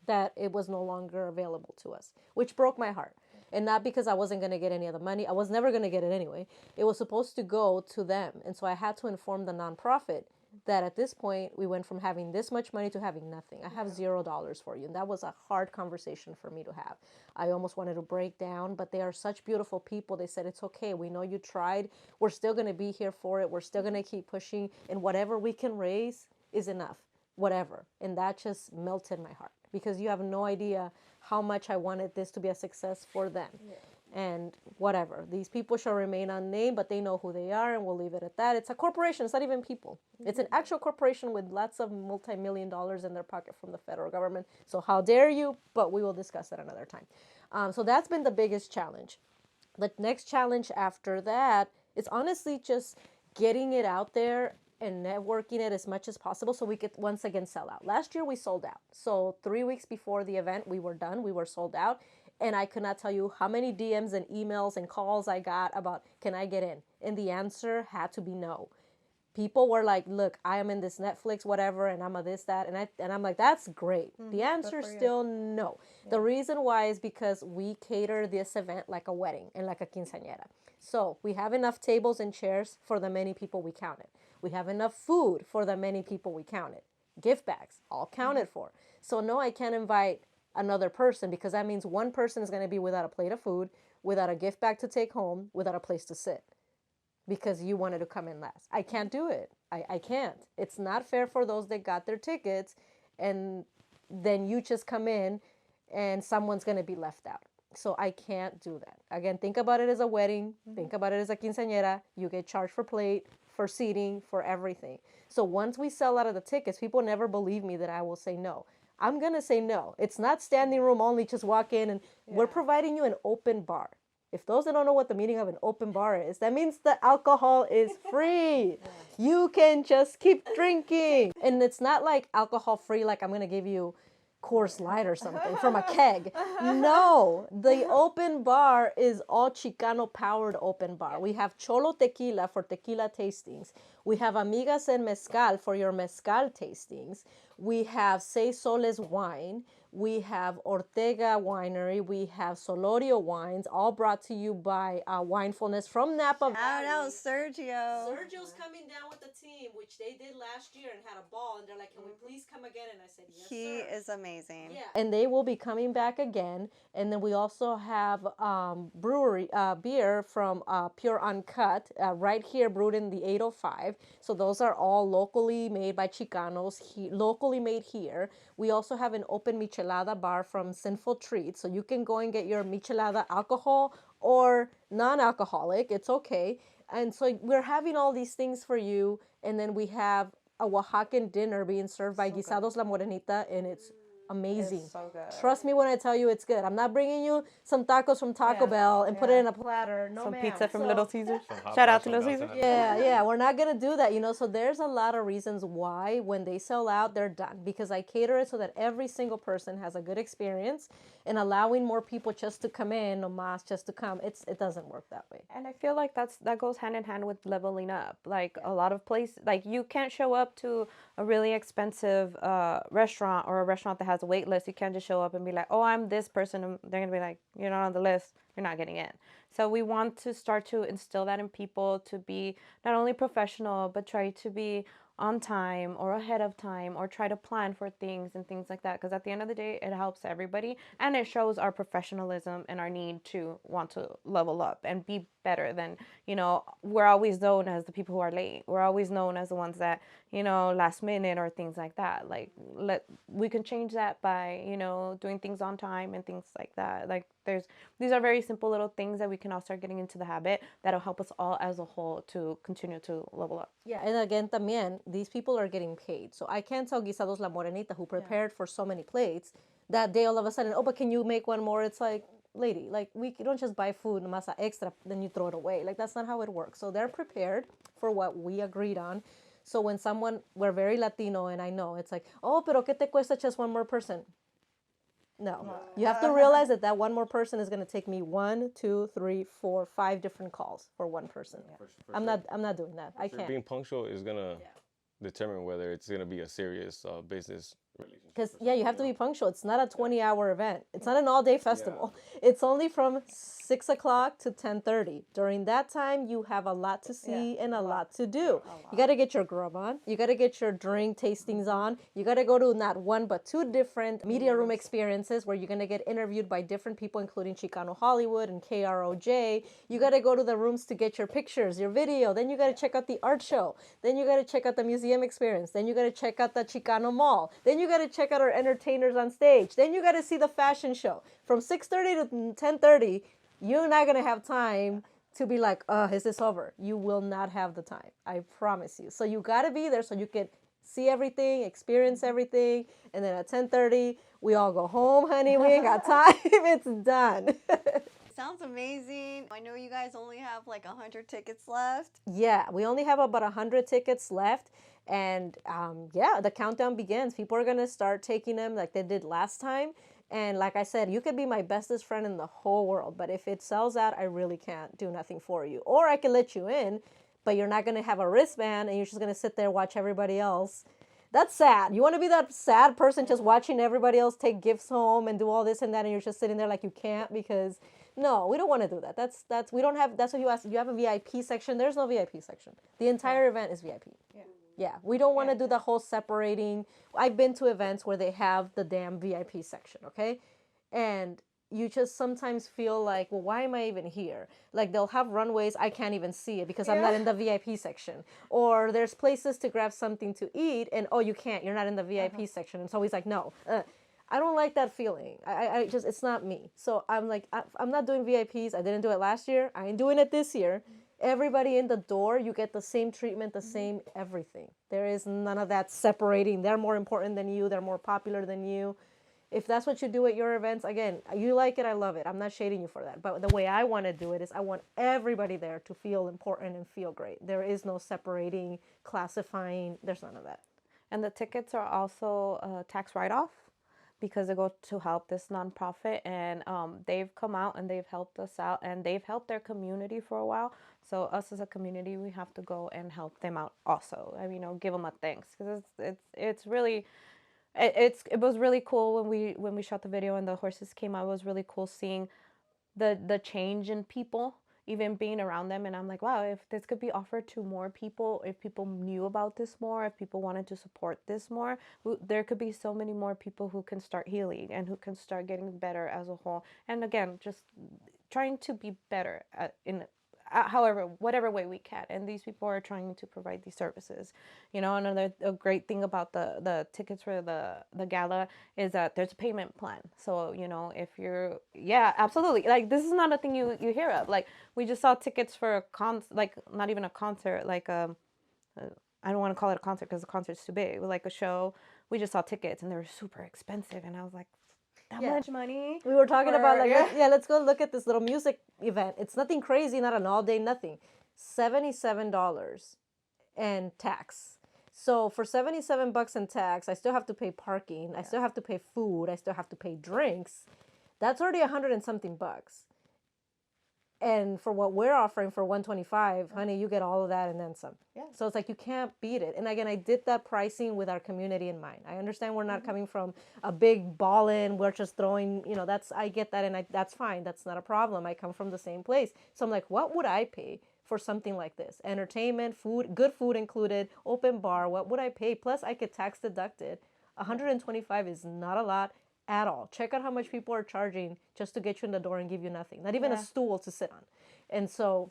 A: that it was no longer available to us, which broke my heart. And not because I wasn't going to get any of the money. I was never going to get it anyway. It was supposed to go to them. And so I had to inform the nonprofit that at this point we went from having this much money to having nothing. I have $0 for you. And that was a hard conversation for me to have. I almost wanted to break down, but they are such beautiful people. They said, it's okay. We know you tried. We're still going to be here for it. We're still going to keep pushing. And whatever we can raise is enough, whatever. And that just melted my heart, because you have no idea how much I wanted this to be a success for them. Yeah. And whatever, these people shall remain unnamed, but they know who they are, and we'll leave it at that. It's a corporation. It's not even people. It's an actual corporation with lots of multi-million dollars in their pocket from the federal government. So how dare you? But we will discuss that another time. So that's been the biggest challenge. The next challenge after that is honestly just getting it out there and networking it as much as possible so we could once again sell out. Last year we sold out. So 3 weeks before the event, we were done. We were sold out. And I could not tell you how many DMs and emails and calls I got about, can I get in? And the answer had to be no. People were like, look, I am in this Netflix, whatever, and I'm a this, that. And I'm like, that's great. The answer is still no. Yeah. The reason why is because we cater this event like a wedding and like a quinceañera. So we have enough tables and chairs for the many people we counted. We have enough food for the many people we counted. Gift bags, all counted for. So no, I can't invite another person, because that means one person is going to be without a plate of food, without a gift bag to take home, without a place to sit, because you wanted to come in last. I can't do it. I can't. It's not fair for those that got their tickets, and then you just come in and someone's going to be left out. So I can't do that. Again, think about it as a wedding. Think about it as a quinceañera. You get charged for plate, for seating, for everything. So once we sell out of the tickets, people never believe me that I will say no. I'm going to say no. It's not standing room only, just walk in, and we're providing you an open bar. If those that don't know what the meaning of an open bar is, that means the alcohol is free. You can just keep drinking. And it's not like alcohol free, like I'm going to give you Coors Light or something from a keg. No, the open bar is all Chicano powered open bar. We have Cholo Tequila for tequila tastings. We have Amigas en Mezcal for your mezcal tastings. We have Seis Soles wine. We have Ortega Winery. We have Solorio wines, all brought to you by Winefulness from Napa Valley.
D: Shout out Sergio.
A: Sergio's coming down with the team, which they did last year and had a ball. And they're like, can we please come again? And I said, yes,
D: He
A: sir.
D: is amazing.
A: Yeah. And they will be coming back again. And then we also have brewery beer from Pure Uncut right here, brewed in the 805. So those are all locally made by Chicanos, locally made here. We also have an open michelada bar from Sinful Treats. So you can go and get your michelada alcohol or non-alcoholic. It's okay. And so we're having all these things for you. And then we have a Oaxacan dinner being served by Guisados La Morenita, and it's amazing.
B: It's so good.
A: Trust me when I tell you it's good. I'm not bringing you some tacos from Taco Bell and put it in a platter. No,
B: some
A: ma'am.
B: pizza from Little Caesars.
C: hot
B: Shout out
C: dogs,
B: to
C: some
B: Little
C: dogs,
B: Caesars.
C: and
A: Yeah, we're not gonna do that, So there's a lot of reasons why when they sell out, they're done, because I cater it so that every single person has a good experience, and allowing more people just to come in, no mas, just to come. It doesn't work that way.
B: And I feel like that goes hand in hand with leveling up. Like a lot of places, like you can't show up to a really expensive restaurant or a restaurant that has a wait list. You can't just show up and be like, oh, I'm this person. And they're going to be like, you're not on the list. You're not getting in. So we want to start to instill that in people, to be not only professional, but try to be on time or ahead of time, or try to plan for things and things like that. Because at the end of the day, it helps everybody, and it shows our professionalism and our need to want to level up and be better than, we're always known as the people who are late. We're always known as the ones that, last minute or things like that. Like, we can change that by, doing things on time and things like that. Like, these are very simple little things that we can all start getting into the habit that'll help us all as a whole to continue to level up.
A: Yeah, and again, también, these people are getting paid. So I can't tell Guisados La Morenita, who prepared for so many plates, that day all of a sudden, oh, but can you make one more? It's like, lady, like we don't just buy food masa extra, then you throw it away. Like that's not how it works. So they're prepared for what we agreed on. So when we're very Latino, and I know it's like, oh, pero ¿qué te cuesta just one more person? No, you have to realize that one more person is going to take me 1, 2, 3, 4, 5 different calls for one person. I'm not doing that. I can't.
C: Being punctual is gonna determine whether it's gonna be a serious business relationship.
A: Because you have to be punctual. It's not a 20-hour event. It's not an all-day festival. It's only from 6 o'clock to 10:30. During that time, you have a lot to see and a lot to do. You got to get your grub on. You got to get your drink tastings on. You got to go to not one but 2 different media room experiences where you're going to get interviewed by different people, including Chicano Hollywood and KROJ. You got to go to the rooms to get your pictures, your video. Then you got to check out the art show. Then you got to check out the museum experience. Then you got to check out the Chicano Mall. Then you got to check out our entertainers on stage. Then you got to see the fashion show. From 6:30 to 10:30, you're not going to have time to be like, is this over? You will not have the time. I promise you. So you got to be there so you can see everything, experience everything. And then at 10:30, we all go home, honey. We ain't got time. It's done.
D: Sounds amazing. I know you guys only have like 100 tickets left.
A: Yeah, we only have about 100 tickets left. And the countdown begins. People are going to start taking them like they did last time. And like I said, you could be my bestest friend in the whole world. But if it sells out, I really can't do nothing for you. Or I can let you in, but you're not going to have a wristband and you're just going to sit there watch everybody else. That's sad. You want to be that sad person just watching everybody else take gifts home and do all this and that, and you're just sitting there like you can't because... No, we don't want to do that. We don't have, that's what you asked. You have a VIP section. There's no VIP section. The entire event is VIP. Yeah, we don't want to do the whole separating. I've been to events where they have the damn VIP section, okay? And you just sometimes feel like, well, why am I even here? Like they'll have runways, I can't even see it because I'm not in the VIP section. Or there's places to grab something to eat and, oh, you can't, you're not in the VIP section. And so he's like, no, I don't like that feeling. I just, it's not me. So I'm like, I'm not doing VIPs. I didn't do it last year. I ain't doing it this year. Everybody in the door, you get the same treatment, the same everything. There is none of that separating. They're more important than you. They're more popular than you. If that's what you do at your events, again, you like it, I love it. I'm not shading you for that. But the way I want to do it is I want everybody there to feel important and feel great. There is no separating, classifying. There's none of that.
B: And the tickets are also tax write-off because they go to help this nonprofit. And they've come out and they've helped us out and they've helped their community for a while. So us as a community, we have to go and help them out also. I mean, give them a thanks because it's really... It was really cool when we shot the video and the horses came out. It was really cool seeing the change in people, even being around them. And I'm like, wow, if this could be offered to more people, if people knew about this more, if people wanted to support this more, there could be so many more people who can start healing and who can start getting better as a whole. And again, just trying to be better however, whatever way we can. And these people are trying to provide these services. Another great thing about the tickets for the gala is that there's a payment plan. So, if you're, absolutely. Like, this is not a thing you hear of. Like, we just saw tickets for not even a concert, like, I don't want to call it a concert because the concert's too big, but like a show. We just saw tickets and they were super expensive. And I was like, that much money.
A: We were talking about let's go look at this little music event. It's nothing crazy, not an all day, nothing. $77 and tax. So for $77 in tax, I still have to pay parking. I still have to pay food. I still have to pay drinks. That's already 100 and something bucks. And for what we're offering for $125, honey, you get all of that and then some. Yeah. So it's like you can't beat it. And again, I did that pricing with our community in mind. I understand we're not coming from a big ball in. We're just throwing, I get that and that's fine. That's not a problem. I come from the same place. So I'm like, what would I pay for something like this? Entertainment, food, good food included, open bar. What would I pay? Plus I could tax deduct it. $125 is not a lot at all. Check out how much people are charging just to get you in the door and give you nothing. Not even a stool to sit on. And so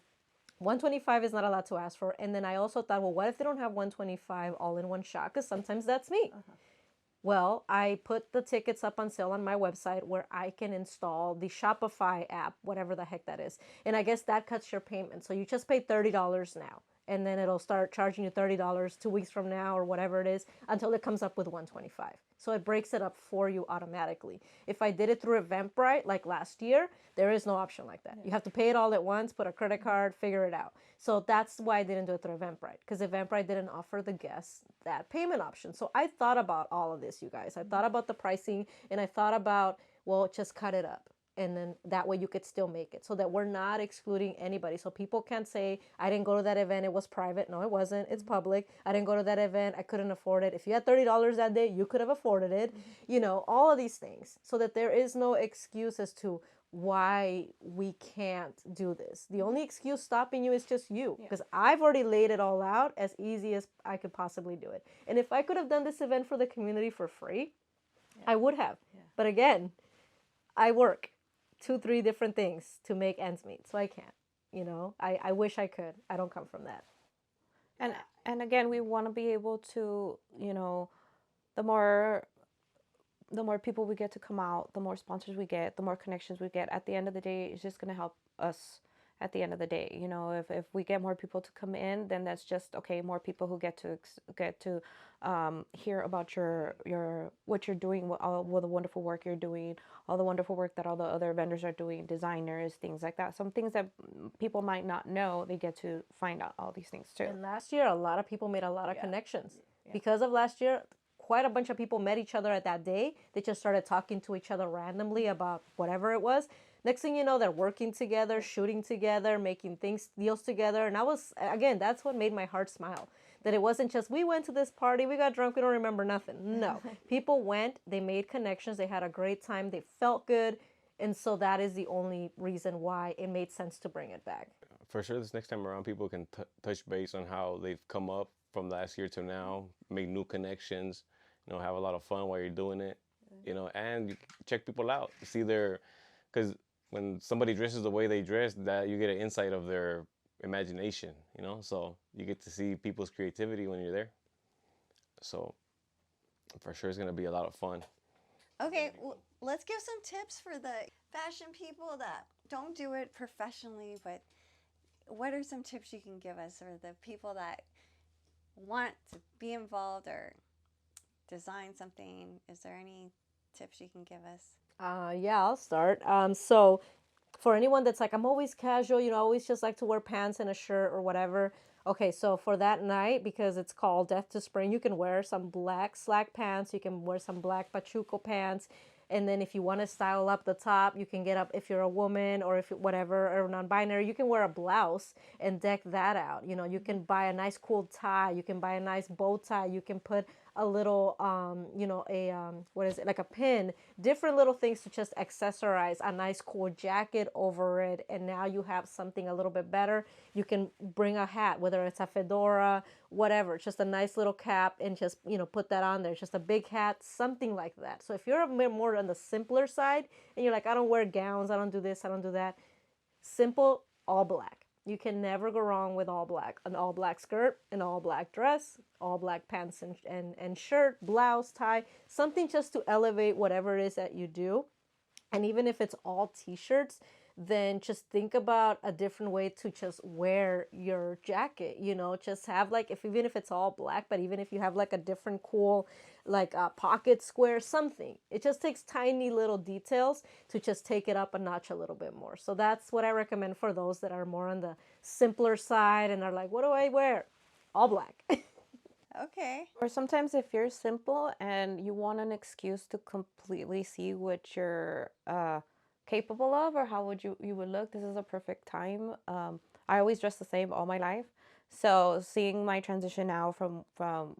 A: $125 is not a lot to ask for. And then I also thought, well, what if they don't have $125 all in one shot? Because sometimes that's me. Well, I put the tickets up on sale on my website where I can install the Shopify app, whatever the heck that is. And I guess that cuts your payment. So you just pay $30 now. and then it'll start charging you $30 2 weeks from now or whatever it is until it comes up with 125. So it breaks it up for you automatically. If I did it through Eventbrite like last year, there is no option like that. You have to pay it all at once, put a credit card, figure it out. So that's why I didn't do it through Eventbrite, because Eventbrite didn't offer the guests that payment option. So I thought about all of this, you guys. I thought about the pricing, and I thought about, well, just cut it up. And then that way you could still make it, so that we're not excluding anybody. So people can't say, I didn't go to that event, it was private. No, it wasn't. It's public. I didn't go to that event, I couldn't afford it. If you had $30 that day, you could have afforded it. You know, all of these things, so that there is no excuse as to why we can't do this. The only excuse stopping you is just you, because I've already laid it all out as easy as I could possibly do it. And if I could have done this event for the community for free, I would have. But again, I work 2-3 different things to make ends meet, so I can't. You know, I wish I could. I don't come from that.
B: And again, we want to be able to, you know, the more people we get to come out, the more sponsors we get, the more connections we get. At the end of the day, it's just going to help us at the end of the day. You know, if we get more people to come in, then that's just, okay, more people who get to hear about your what you're doing, all the wonderful work you're doing, all the wonderful work that all the other vendors are doing, designers, things like that. Some things that people might not know, they get to find out all these things too.
A: And last year, a lot of people made a lot of connections. Because of last year, quite a bunch of people met each other at that day. They just started talking to each other randomly about whatever it was. Next thing you know, they're working together, shooting together, making deals together. And again, that's what made my heart smile. That it wasn't just, we went to this party, we got drunk, we don't remember nothing. No, people went, they made connections, they had a great time, they felt good. And so that is the only reason why it made sense to bring it back.
C: For sure, this next time around, people can touch base on how they've come up from last year to now, make new connections, you know, have a lot of fun while you're doing it, you know, and you check people out, see because when somebody dresses the way they dress, that you get an insight of their imagination, you know, so you get to see people's creativity when you're there. So for sure, it's going to be a lot of fun.
D: Okay, well, let's give some tips for the fashion people that don't do it professionally, but what are some tips you can give us for the people that want to be involved or design something? Is there any tips you can give us?
A: Yeah, I'll start. So for anyone that's like, I'm always casual, you know, I always just like to wear pants and a shirt or whatever. Okay, so for that night, because it's called Death to Spring, you can wear some black slack pants, you can wear some black pachuco pants, and then if you want to style up the top, you can get up, if you're a woman or if whatever, or non-binary, you can wear a blouse and deck that out. You know, you can buy a nice cool tie, you can buy a nice bow tie, you can put a little, you know, what is it, like a pin, different little things to just accessorize a nice cool jacket over it. And now you have something a little bit better. You can bring a hat, whether it's a fedora, whatever, just a nice little cap, and just, you know, put that on there, just a big hat, something like that. So if you're more on the simpler side and you're like, I don't wear gowns, I don't do this, I don't do that, simple, all black. You can never go wrong with all black. An all black skirt, an all black dress, all black pants and shirt, blouse, tie, something just to elevate whatever it is that you do. And even if it's all t-shirts, then just think about a different way to just wear your jacket, you know, just have like, even if it's all black, but even if you have like a different cool, like a pocket square, something, it just takes tiny little details to just take it up a notch a little bit more. So that's what I recommend for those that are more on the simpler side and are like, what do I wear? All black.
D: Okay.
B: Or sometimes if you're simple and you want an excuse to completely see what you're capable of or how you would look, this is a perfect time. I always dress the same all my life, so seeing my transition now from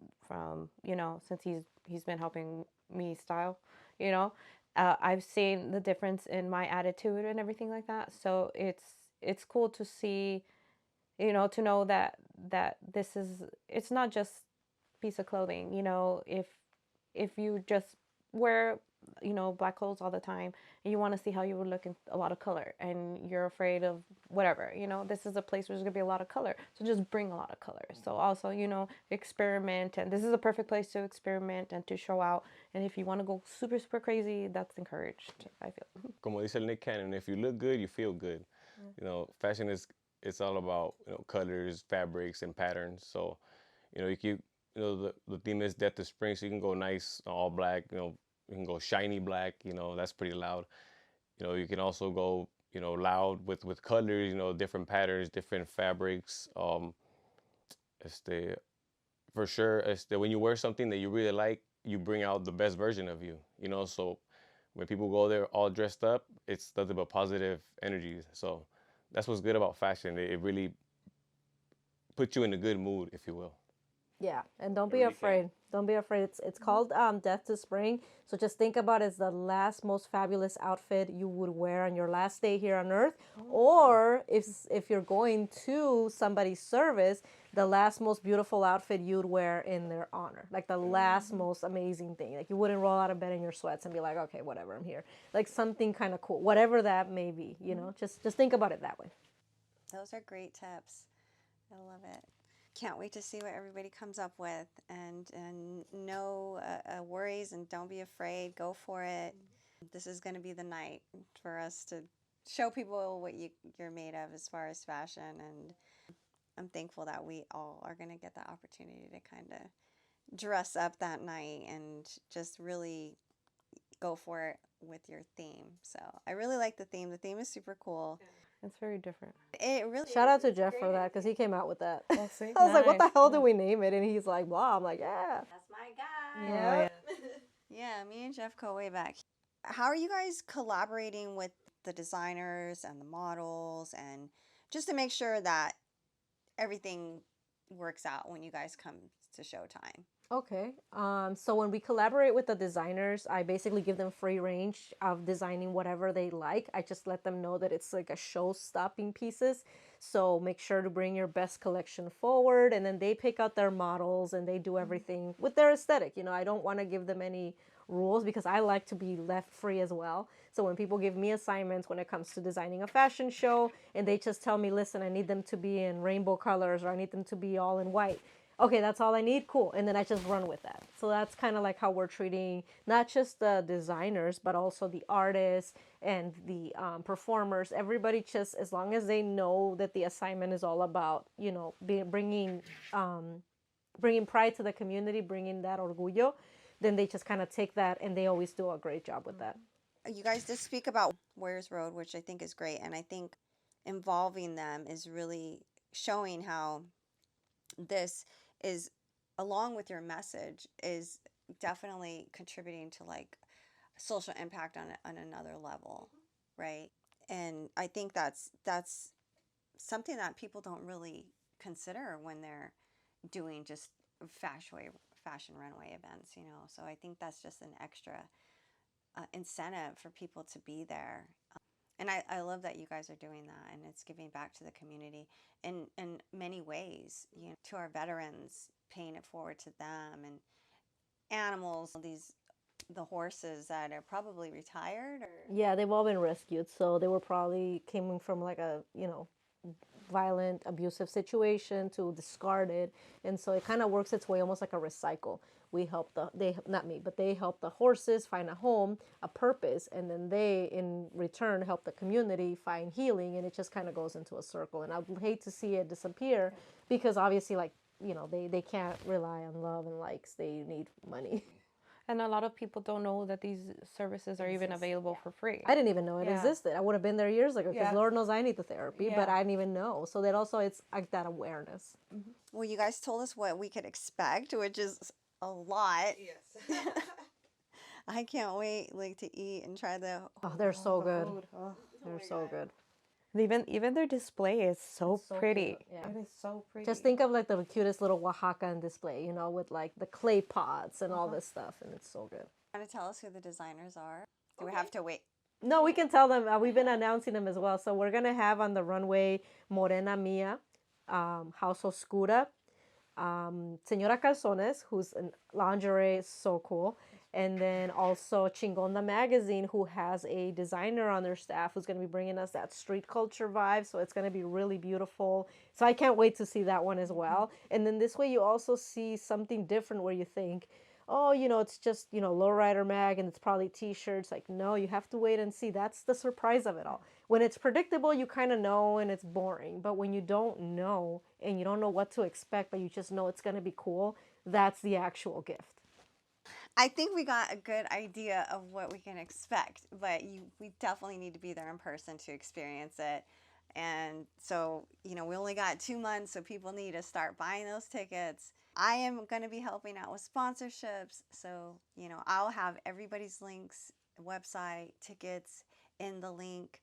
B: you know, since he's been helping me style, you know, I've seen the difference in my attitude and everything like that. So it's cool to see, you know, to know that it's not just piece of clothing. You know, if you just wear, you know, black clothes all the time and you want to see how you would look in a lot of color and you're afraid of whatever, you know, this is a place where there's gonna be a lot of color, so just bring a lot of color. So also, you know, experiment, and this is a perfect place to experiment and to show out. And if you want to go super crazy, that's encouraged, I feel.
C: Como dice el Nick Cannon, if you look good, you feel good. You know, fashion is it's all about, you know, colors, fabrics, and patterns. So, you know, the theme is Death to Spring, so you can go nice all black. You know, you can go shiny black. You know, that's pretty loud. You know, you can also go, you know, loud with colors. You know, different patterns, different fabrics. Este, for sure, when you wear something that you really like, you bring out the best version of you. You know, so when people go there all dressed up, it's nothing but positive energy. So that's what's good about fashion. It really puts you in a good mood, if you will.
A: Yeah, and don't
C: It
A: be
C: really can.
A: afraid. Don't be afraid. It's called Death to Spring. So just think about it as the last most fabulous outfit you would wear on your last day here on Earth, or if you're going to somebody's service, the last most beautiful outfit you'd wear in their honor, like the last most amazing thing. Like you wouldn't roll out of bed in your sweats and be like, okay, whatever, I'm here. Like something kind of cool, whatever that may be. You know, just think about it that way.
D: Those are great tips. I love it. Can't wait to see what everybody comes up with, and no worries, and don't be afraid. Go for it. This is going to be the night for us to show people what you're made of as far as fashion, and I'm thankful that we all are going to get the opportunity to kind of dress up that night and just really go for it with your theme. So I really like the theme. The theme is super cool.
B: It's very different.
D: It really
A: Shout out to Jeff for that because he came out with that.
B: Well, see?
A: I was like, what the
B: Nice.
A: hell do we name it? And he's like, blah. I'm like, yeah.
D: That's my guy.
A: Yeah.
D: Yeah, me and Jeff go way back. How are you guys collaborating with the designers and the models, and just to make sure that everything works out when you guys come to showtime?
A: Okay. So when we collaborate with the designers, I basically give them free range of designing whatever they like. I just let them know that it's like a show-stopping pieces. So make sure to bring your best collection forward, and then they pick out their models and they do everything with their aesthetic. You know, I don't want to give them any rules because I like to be left free as well. So when people give me assignments when it comes to designing a fashion show and they just tell me, listen, I need them to be in rainbow colors or I need them to be all in white. Okay, that's all I need, cool. And then I just run with that. So that's kind of like how we're treating not just the designers, but also the artists and the performers. Everybody just, as long as they know that the assignment is all about, you know, bringing pride to the community, bringing that orgullo, then they just kind of take that and they always do a great job with that.
D: You guys did speak about Warriors Road, which I think is great, and I think involving them is really showing how this is, along with your message, is definitely contributing to like social impact on another level, right? And I think that's something that people don't really consider when they're doing just fashion runway events, you know. So I think that's just an extra incentive for people to be there. And I love that you guys are doing that, and it's giving back to the community in many ways, you know, to our veterans, paying it forward to them, and animals, the horses that are probably retired or
A: Yeah, they've all been rescued. So they were probably came from like a, you know, violent, abusive situation to discarded. And so it kind of works its way almost like a recycle. We help they help the horses find a home, a purpose, and then they in return help the community find healing, and it just kind of goes into a circle. And I would hate to see it disappear because obviously, like, you know, they can't rely on love and likes. They need money.
B: And a lot of people don't know that these services are even available for free.
A: I didn't even know it existed. I would have been there years ago because Lord knows I need the therapy, but I didn't even know. So that also, it's like that awareness.
D: Well, you guys told us what we could expect, which is a lot. Yes. I can't wait like to eat and try the
A: They're so good.
B: Oh,
A: They're so good.
B: even their display is so pretty.
A: cute, yeah.
B: It is so pretty.
A: Just think of like the cutest little Oaxacan display, you know, with like the clay pots and all this stuff, and it's so good.
D: Want to tell us who the designers are? Do we have to wait?
A: No, we can tell them. We've been announcing them as well. So we're gonna have on the runway Morena Mia, House Oscura, Señora Calzones, who's in lingerie, so cool. And then also Chingonda Magazine, who has a designer on their staff who's going to be bringing us that street culture vibe. So it's going to be really beautiful. So I can't wait to see that one as well. And then this way you also see something different where you think, oh, it's just, Lowrider Mag and it's probably t-shirts. Like, no, you have to wait and see. That's the surprise of it all. When it's predictable, you kind of know and it's boring. But when you don't know and you don't know what to expect, but you just know it's going to be cool, that's the actual gift.
D: I think we got a good idea of what we can expect, but we definitely need to be there in person to experience it. And so, we only got 2 months, so people need to start buying those tickets. I am going to be helping out with sponsorships, so, I'll have everybody's links, website, tickets in the link.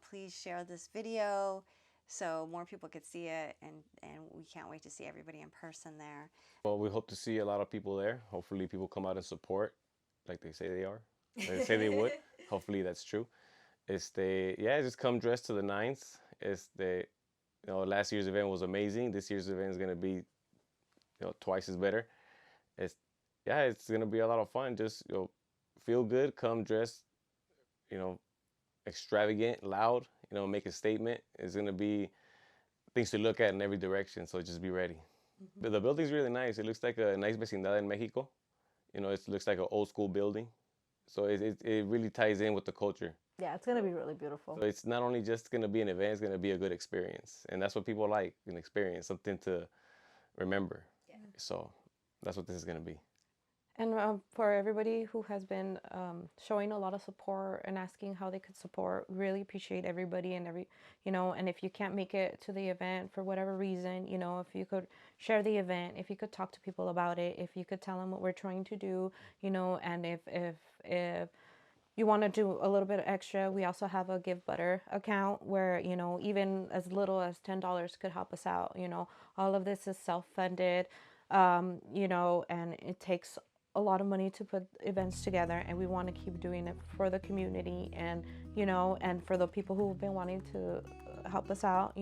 D: Please share this video so more people could see it, and we can't wait to see everybody in person there.
C: Well, we hope to see a lot of people there. Hopefully people come out and support like they say they are. They say they would. Hopefully that's true. Just come dressed to the nines. Last year's event was amazing. This year's event is going to be, twice as better. It's going to be a lot of fun. Just, feel good, come dressed, extravagant, loud, make a statement. It's going to be things to look at in every direction. So just be ready. But the building's really nice. It looks like a nice vecindad in Mexico. It looks like an old school building. So it really ties in with the culture.
A: Yeah, it's going to be really beautiful.
C: So it's not only just going to be an event, it's going to be a good experience. And that's what people like, an experience, something to remember. Yeah. So that's what this is going to be.
B: And for everybody who has been showing a lot of support and asking how they could support, really appreciate everybody and and if you can't make it to the event for whatever reason, if you could share the event, if you could talk to people about it, if you could tell them what we're trying to do, and if you want to do a little bit extra, we also have a Give Butter account where, even as little as $10 could help us out. All of this is self-funded, and it takes a lot of money to put events together, and we want to keep doing it for the community and and for the people who have been wanting to help us out.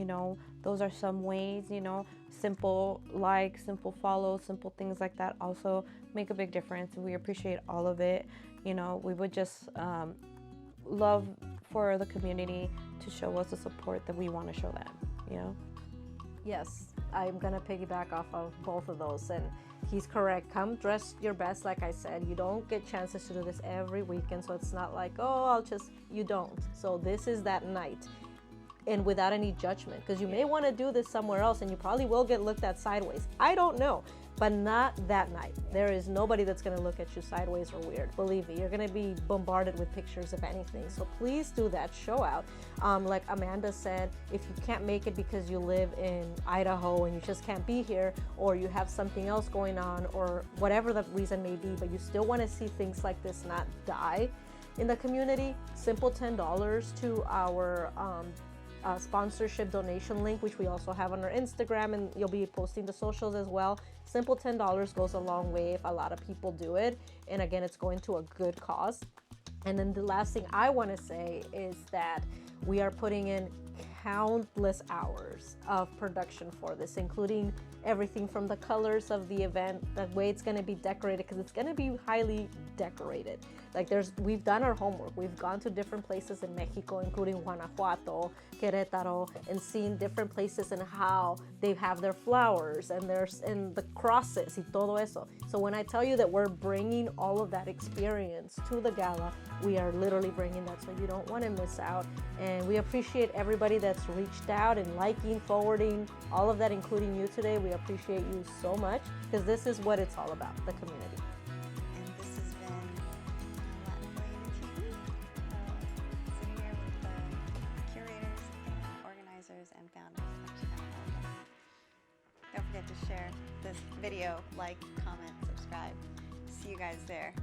B: Those are some ways. Simple like, simple follow, simple things like that also make a big difference. We appreciate all of it. We would just love for the community to show us the support that we want to show them.
A: Yes, I'm gonna piggyback off of both of those, and he's correct. Come dress your best. Like I said, you don't get chances to do this every weekend, so it's not like, oh, you don't. So this is that night, and without any judgment, because you may want to do this somewhere else and you probably will get looked at sideways. I don't know, but not that night. There is nobody that's going to look at you sideways or weird. Believe me, you're going to be bombarded with pictures of anything. So please do that, show out. Like Amanda said, if you can't make it because you live in Idaho and you just can't be here, or you have something else going on, or whatever the reason may be, but you still want to see things like this not die in the community, simple $10 to our sponsorship donation link, which we also have on our Instagram, and you'll be posting the socials as well. Simple $10 goes a long way if a lot of people do it, and again, it's going to a good cause. And then the last thing I want to say is that we are putting in countless hours of production for this, including everything from the colors of the event, the way it's going to be decorated, because it's going to be highly decorated. Like we've done our homework. We've gone to different places in Mexico, including Guanajuato, Querétaro, and seen different places and how they have their flowers and the crosses y todo eso. So when I tell you that we're bringing all of that experience to the gala, we are literally bringing that, so you don't want to miss out. And we appreciate everybody that's reached out and liking, forwarding, all of that, including you today. We appreciate you so much, because this is what it's all about, the community.
D: And this has been Latin Blvd TV, sitting here with the curators and organizers and founders of Chicano Elegance. Don't forget to share this video, like, comment, subscribe. See you guys there.